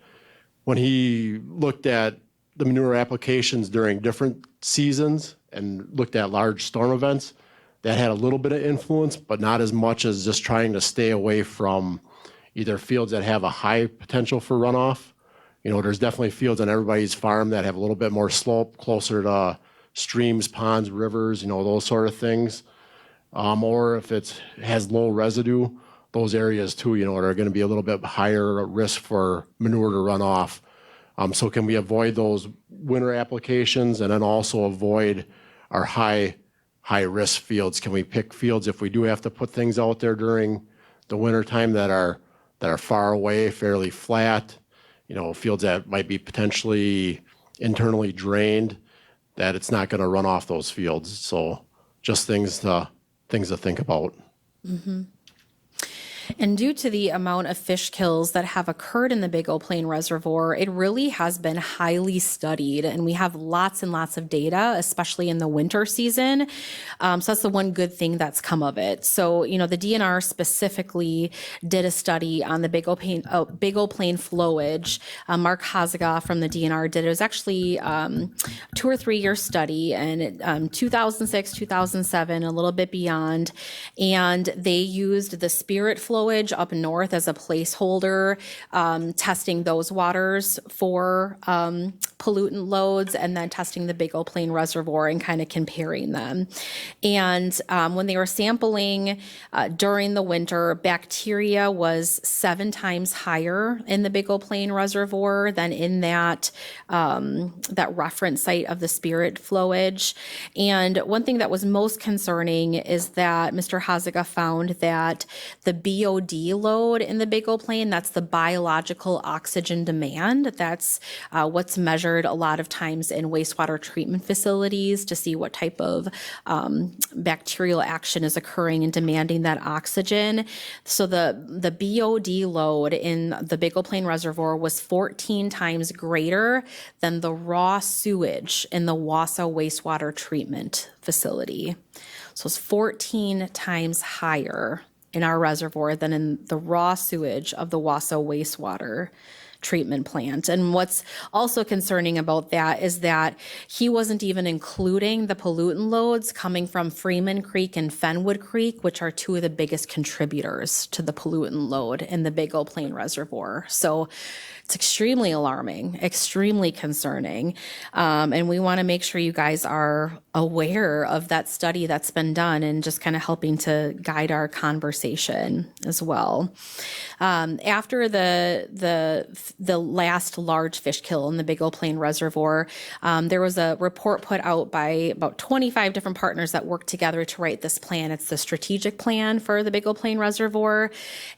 When he looked at the manure applications during different seasons and looked at large storm events, that had a little bit of influence, but not as much as just trying to stay away from either fields that have a high potential for runoff. There's definitely fields on everybody's farm that have a little bit more slope, closer to streams, ponds, rivers, those sort of things. Or if it has low residue, those areas too, are going to be a little bit higher risk for manure to run off. So can we avoid those winter applications and then also avoid our high risk fields? Can we pick fields if we do have to put things out there during the winter time that are far away, fairly flat, fields that might be potentially internally drained, that it's not going to run off those fields. So just things to think about. And due to the amount of fish kills that have occurred in the Big O Plain Reservoir, it really has been highly studied, and we have lots and lots of data, especially in the winter season. So that's the one good thing that's come of it. So, the DNR specifically did a study on the Big O Plain flowage. Mark Hazaga from the DNR did. It was actually 2 or 3 year study, and 2006, 2007, a little bit beyond, and they used the Spirit flowage up north as a placeholder, testing those waters for pollutant loads, and then testing the Big O Plain Reservoir and kind of comparing them. And when they were sampling during the winter, bacteria was 7 times higher in the Big O Plain Reservoir than in that reference site of the Spirit flowage. And one thing that was most concerning is that Mr. Hazaga found that the BOD load in the Big O Plain, that's the biological oxygen demand. That's what's measured a lot of times in wastewater treatment facilities to see what type of bacterial action is occurring and demanding that oxygen. So the BOD load in the Big O Plain Reservoir was 14 times greater than the raw sewage in the Wausau wastewater treatment facility. So it's 14 times higher in our reservoir than in the raw sewage of the Wausau wastewater treatment plant. And what's also concerning about that is that he wasn't even including the pollutant loads coming from Freeman Creek and Fenwood Creek, which are 2 of the biggest contributors to the pollutant load in the Big O Plain Reservoir. So it's extremely alarming, extremely concerning. And we want to make sure you guys are aware of that study that's been done and just kind of helping to guide our conversation as well. After the last large fish kill in the Big O Plain Reservoir, there was a report put out by about 25 different partners that worked together to write this plan. It's the strategic plan for the Big O Plain Reservoir,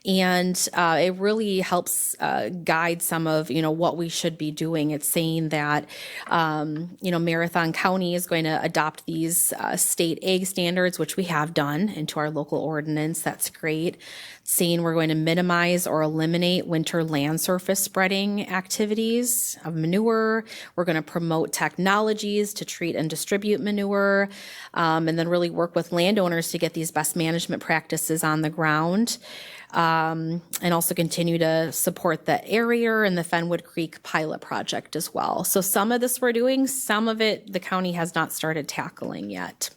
and it really helps guide some of what we should be doing. It's saying that Marathon County is going to adopt these state egg standards, which we have done, into our local ordinance. That's great. Saying we're going to minimize or eliminate winter land surface spreading activities of manure. We're going to promote technologies to treat and distribute manure, and then really work with landowners to get these best management practices on the ground. And also continue to support the Area and the Fenwood Creek pilot project as well. So some of this we're doing, some of it the county has not started tackling yet.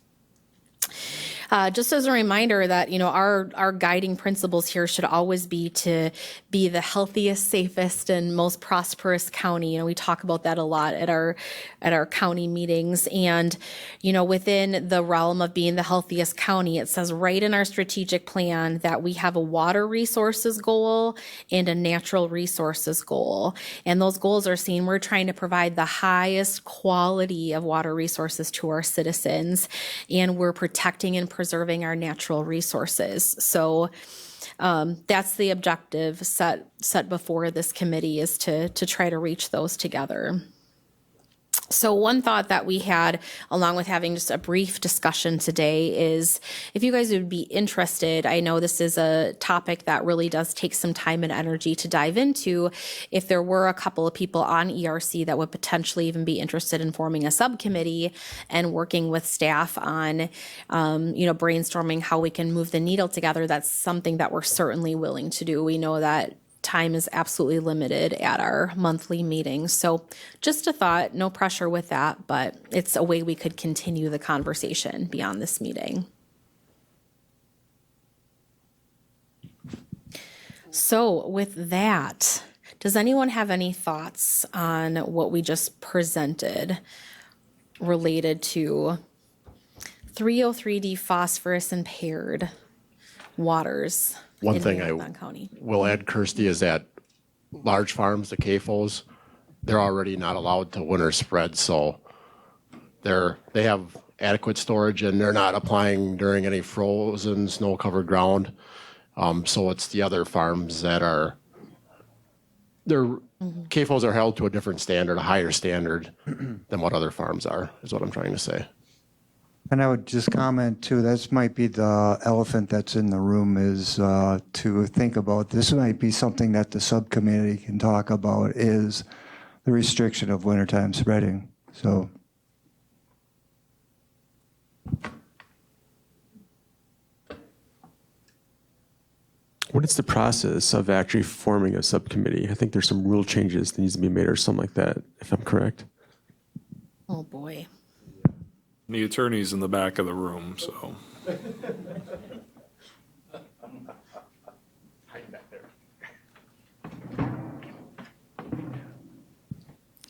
Just as a reminder that, our guiding principles here should always be to be the healthiest, safest, and most prosperous county. We talk about that a lot at our county meetings. And, within the realm of being the healthiest county, it says right in our strategic plan that we have a water resources goal and a natural resources goal. And those goals are saying we're trying to provide the highest quality of water resources to our citizens, and we're protecting and preserving our natural resources. So that's the objective set before this committee, is to try to reach those together. So one thought that we had, along with having just a brief discussion today, is if you guys would be interested, I know this is a topic that really does take some time and energy to dive into. If there were a couple of people on ERC that would potentially even be interested in forming a subcommittee and working with staff on, brainstorming how we can move the needle together, that's something that we're certainly willing to do. We know that time is absolutely limited at our monthly meetings. So just a thought, no pressure with that, but it's a way we could continue the conversation beyond this meeting. So with that, does anyone have any thoughts on what we just presented related to 303D phosphorus impaired waters? One in thing Marathon County? will add, Kirsty, is that large farms, the CAFOs, they're already not allowed to winter spread, so they have adequate storage and they're not applying during any frozen, snow-covered ground. So it's the other farms that CAFOs are held to a different standard, a higher standard than what other farms are, is what I'm trying to say. And I would just comment too, this might be the elephant that's in the room is to think about, this might be something that the subcommittee can talk about is the restriction of wintertime spreading. So What is the process of actually forming a subcommittee? I think there's some rule changes that needs to be made or something like that, if I'm correct. Oh, boy. The attorney's in the back of the room, so.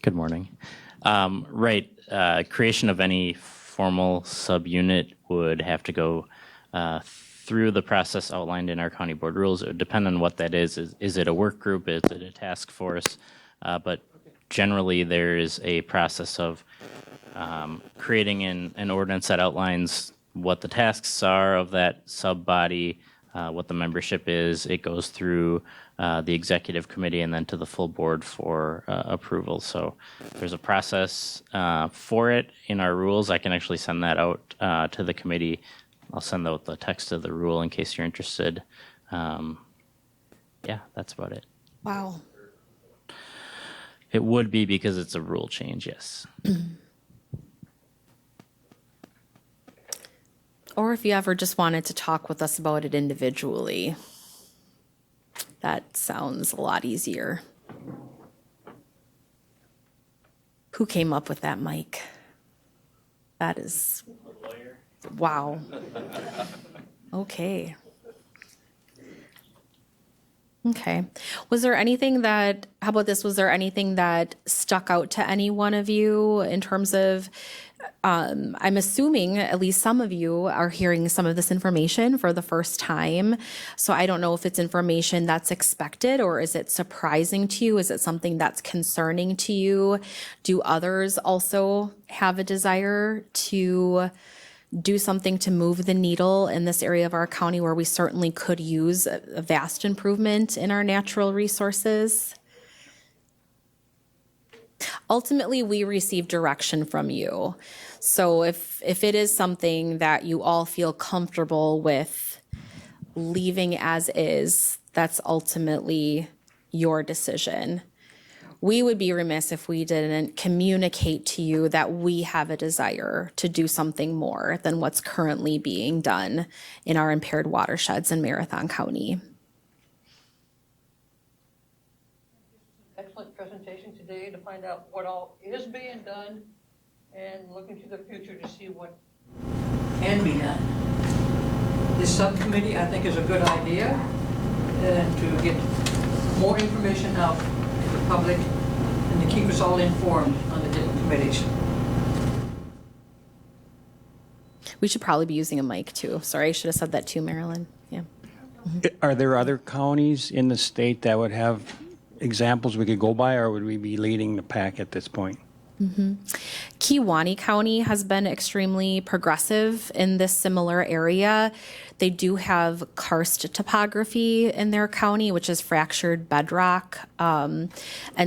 Good morning. Right, creation of any formal subunit would have to go through the process outlined in our county board rules. It would depend on what that is. Is it a work group? Is it a task force? But generally, there is a process of creating an ordinance that outlines what the tasks are of that sub-body, what the membership is. It goes through the executive committee and then to the full board for approval. So there's a process for it in our rules. I can actually send that out to the committee. I'll send out the text of the rule in case you're interested. Yeah, that's about it. Wow. It would be because it's a rule change, yes. Or if you ever just wanted to talk with us about it individually, that sounds a lot easier. Who came up with that, Mike? That is, wow. Okay. Okay. Was there anything that, how about this? Was there anything that stuck out to any one of you in terms of, I'm assuming at least some of you are hearing some of this information for the first time. So I don't know if it's information that's expected or is it surprising to you? Is it something that's concerning to you? Do others also have a desire to do something to move the needle in this area of our county where we certainly could use a vast improvement in our natural resources? Ultimately, we receive direction from you. So if it is something that you all feel comfortable with leaving as is, that's ultimately your decision. We would be remiss if we didn't communicate to you that we have a desire to do something more than what's currently being done in our impaired watersheds in Marathon County. Excellent presentation today to find out what all is being done and look into the future to see what can be done. This subcommittee, I think, is a good idea and to get more information out to the public and to keep us all informed on the different committees. We should probably be using a mic too. Sorry, I should have said that too, Marilyn. Yeah. Are there other counties in the state that would have examples we could go by, or would we be leading the pack at this point? Kewaunee County has been extremely progressive in this similar area. They do have karst topography in their county, which is fractured bedrock. And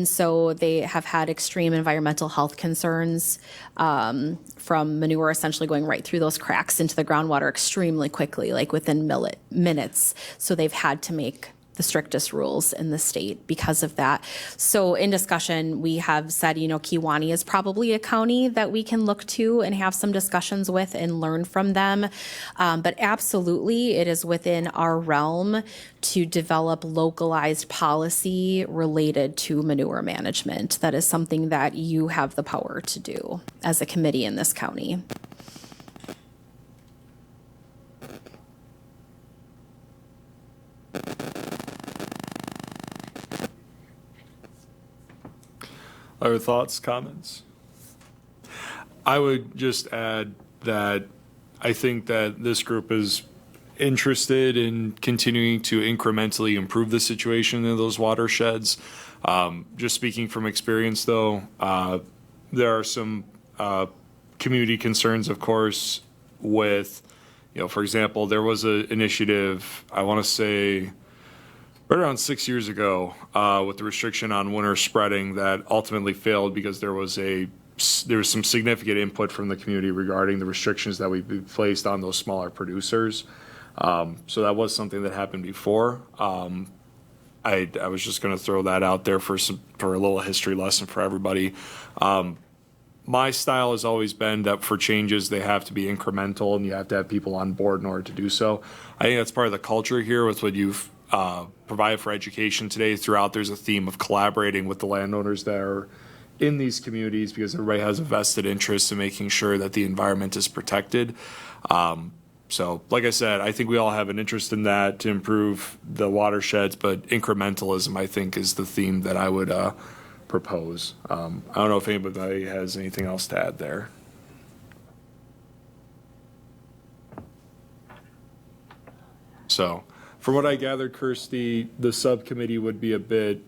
so they have had extreme environmental health concerns from manure essentially going right through those cracks into the groundwater extremely quickly, like within minutes. So they've had to make the strictest rules in the state because of that. So in discussion, we have said, Kewaunee is probably a county that we can look to and have some discussions with and learn from them. But absolutely, it is within our realm to develop localized policy related to manure management. That is something that you have the power to do as a committee in this county. Other thoughts, comments? I would just add that I think that this group is interested in continuing to incrementally improve the situation in those watersheds. Just speaking from experience, though, there are some community concerns, of course, with, for example, there was an initiative, I want to say, right around 6 years ago, with the restriction on winter spreading that ultimately failed because there was a there was some significant input from the community regarding the restrictions that we've placed on those smaller producers. So that was something that happened before. I was just going to throw that out there for a little history lesson for everybody. My style has always been that for changes, they have to be incremental and you have to have people on board in order to do so. I think that's part of the culture here with what you've provided for education today. Throughout, there's a theme of collaborating with the landowners that are in these communities because everybody has a vested interest in making sure that the environment is protected. So, like I said, I think we all have an interest in that to improve the watersheds, but incrementalism, I think, is the theme that I would propose. I don't know if anybody has anything else to add there. So, from what I gathered, Kirsty, the subcommittee would be a bit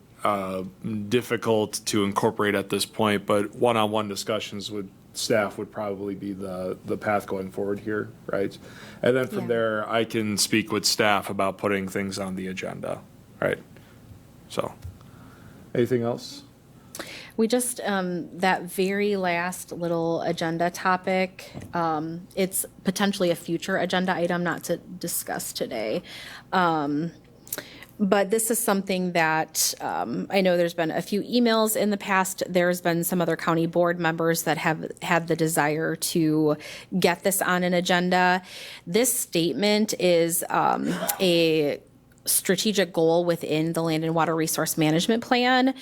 difficult to incorporate at this point, but one-on-one discussions with staff would probably be the path going forward here, right? And then from there, I can speak with staff about putting things on the agenda, right? So, anything else? We just, that very last little agenda topic, it's potentially a future agenda item not to discuss today. But this is something that I know there's been a few emails in the past. There's been some other county board members that have had the desire to get this on an agenda. This statement is a strategic goal within the Land and Water Resource Management Plan.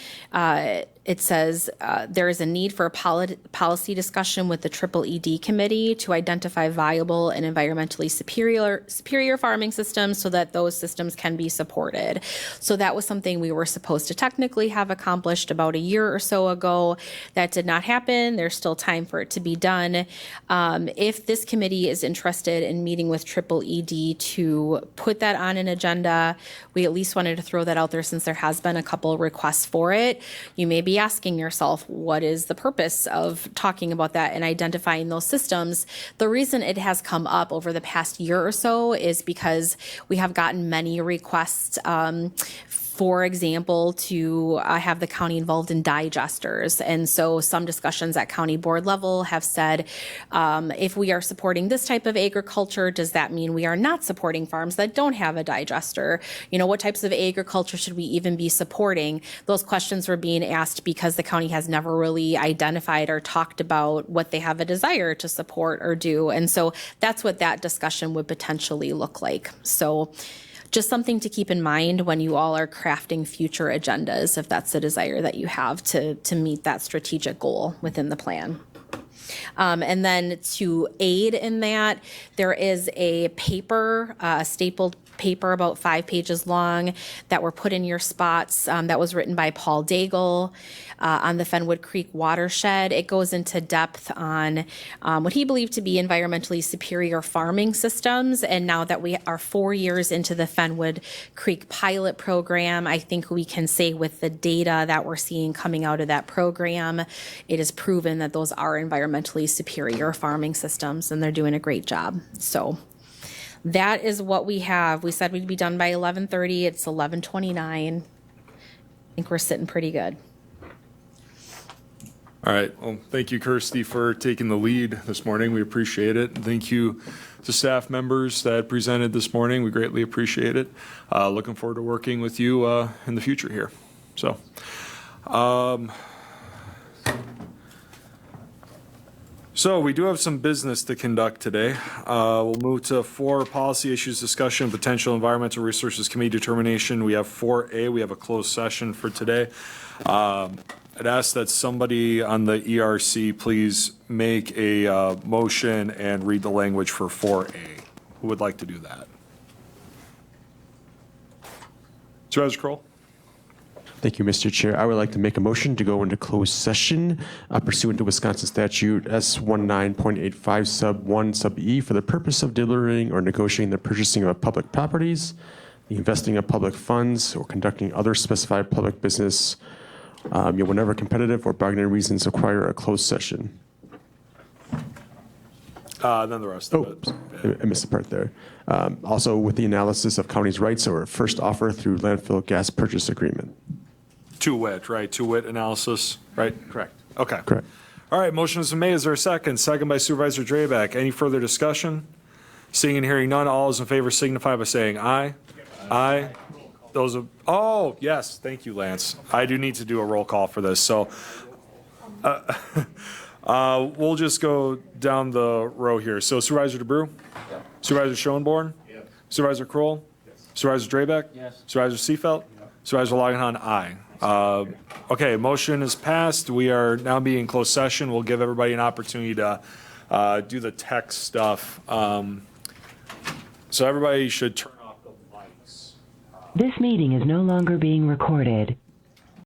It says there is a need for a policy discussion with the EED committee to identify viable and environmentally superior farming systems so that those systems can be supported. So that was something we were supposed to technically have accomplished about a year or so ago. That did not happen. There's still time for it to be done. If this committee is interested in meeting with EED to put that on an agenda, we at least wanted to throw that out there since there has been a couple requests for it. You may be asking yourself, what is the purpose of talking about that and identifying those systems? The reason it has come up over the past year or so is because we have gotten many requests, for example, to have the county involved in digesters. And so some discussions at county board level have said, if we are supporting this type of agriculture, does that mean we are not supporting farms that don't have a digester? You know, what types of agriculture should we even be supporting? Those questions were being asked because the county has never really identified or talked about what they have a desire to support or do. And so that's what that discussion would potentially look like. So just something to keep in mind when you all are crafting future agendas, if that's the desire that you have to meet that strategic goal within the plan. And then to aid in that, there is a paper, stapled paper about 5 pages long that were put in your spots that was written by Paul Daigle on the Fenwood Creek watershed. It goes into depth on what he believed to be environmentally superior farming systems. And now that we are 4 years into the Fenwood Creek pilot program, I think we can say with the data that we're seeing coming out of that program, it is proven that those are environmentally superior farming systems, and they're doing a great job. So that is what we have. We said we'd be done by 11:30. It's 11:29. I think we're sitting pretty good. All right. Well, thank you, Kirsty, for taking the lead this morning. We appreciate it. And thank you to staff members that presented this morning. We greatly appreciate it. Looking forward to working with you in the future here. So we do have some business to conduct today. We'll move to 4 policy issues discussion, potential environmental resources committee determination. We have 4A. We have a closed session for today. I'd ask that somebody on the ERC please make a motion and read the language for 4A. Who would like to do that? Supervisor Kroll? Thank you, Mr. Chair. I would like to make a motion to go into closed session pursuant to Wisconsin statute S19.85 sub 1 sub E for the purpose of deliberating or negotiating the purchasing of public properties, the investing of public funds, or conducting other specified public business whenever competitive or bargaining reasons require a closed session. Then the rest of it. I missed a part there. Also with the analysis of county's rights or first offer through landfill gas purchase agreement. To wit, right? To wit analysis, right? Correct. Okay. Correct. All right, motion is made. Is there a second? Second by Supervisor Drabeck. Any further discussion? Seeing and hearing none, all those in favor signify by saying aye. Aye. Those of, oh, yes, thank you, Lance. I do need to do a roll call for this, so we'll just go down the row here. So Supervisor DeBrew? Supervisor Schoenborn? Supervisor Kroll? Supervisor Drabeck? Yes. Supervisor Seifelt? Supervisor Langenhahn, aye. Okay, motion is passed. We are now being closed session. We'll give everybody an opportunity to do the tech stuff. So everybody should turn off the lights. This meeting is no longer being recorded.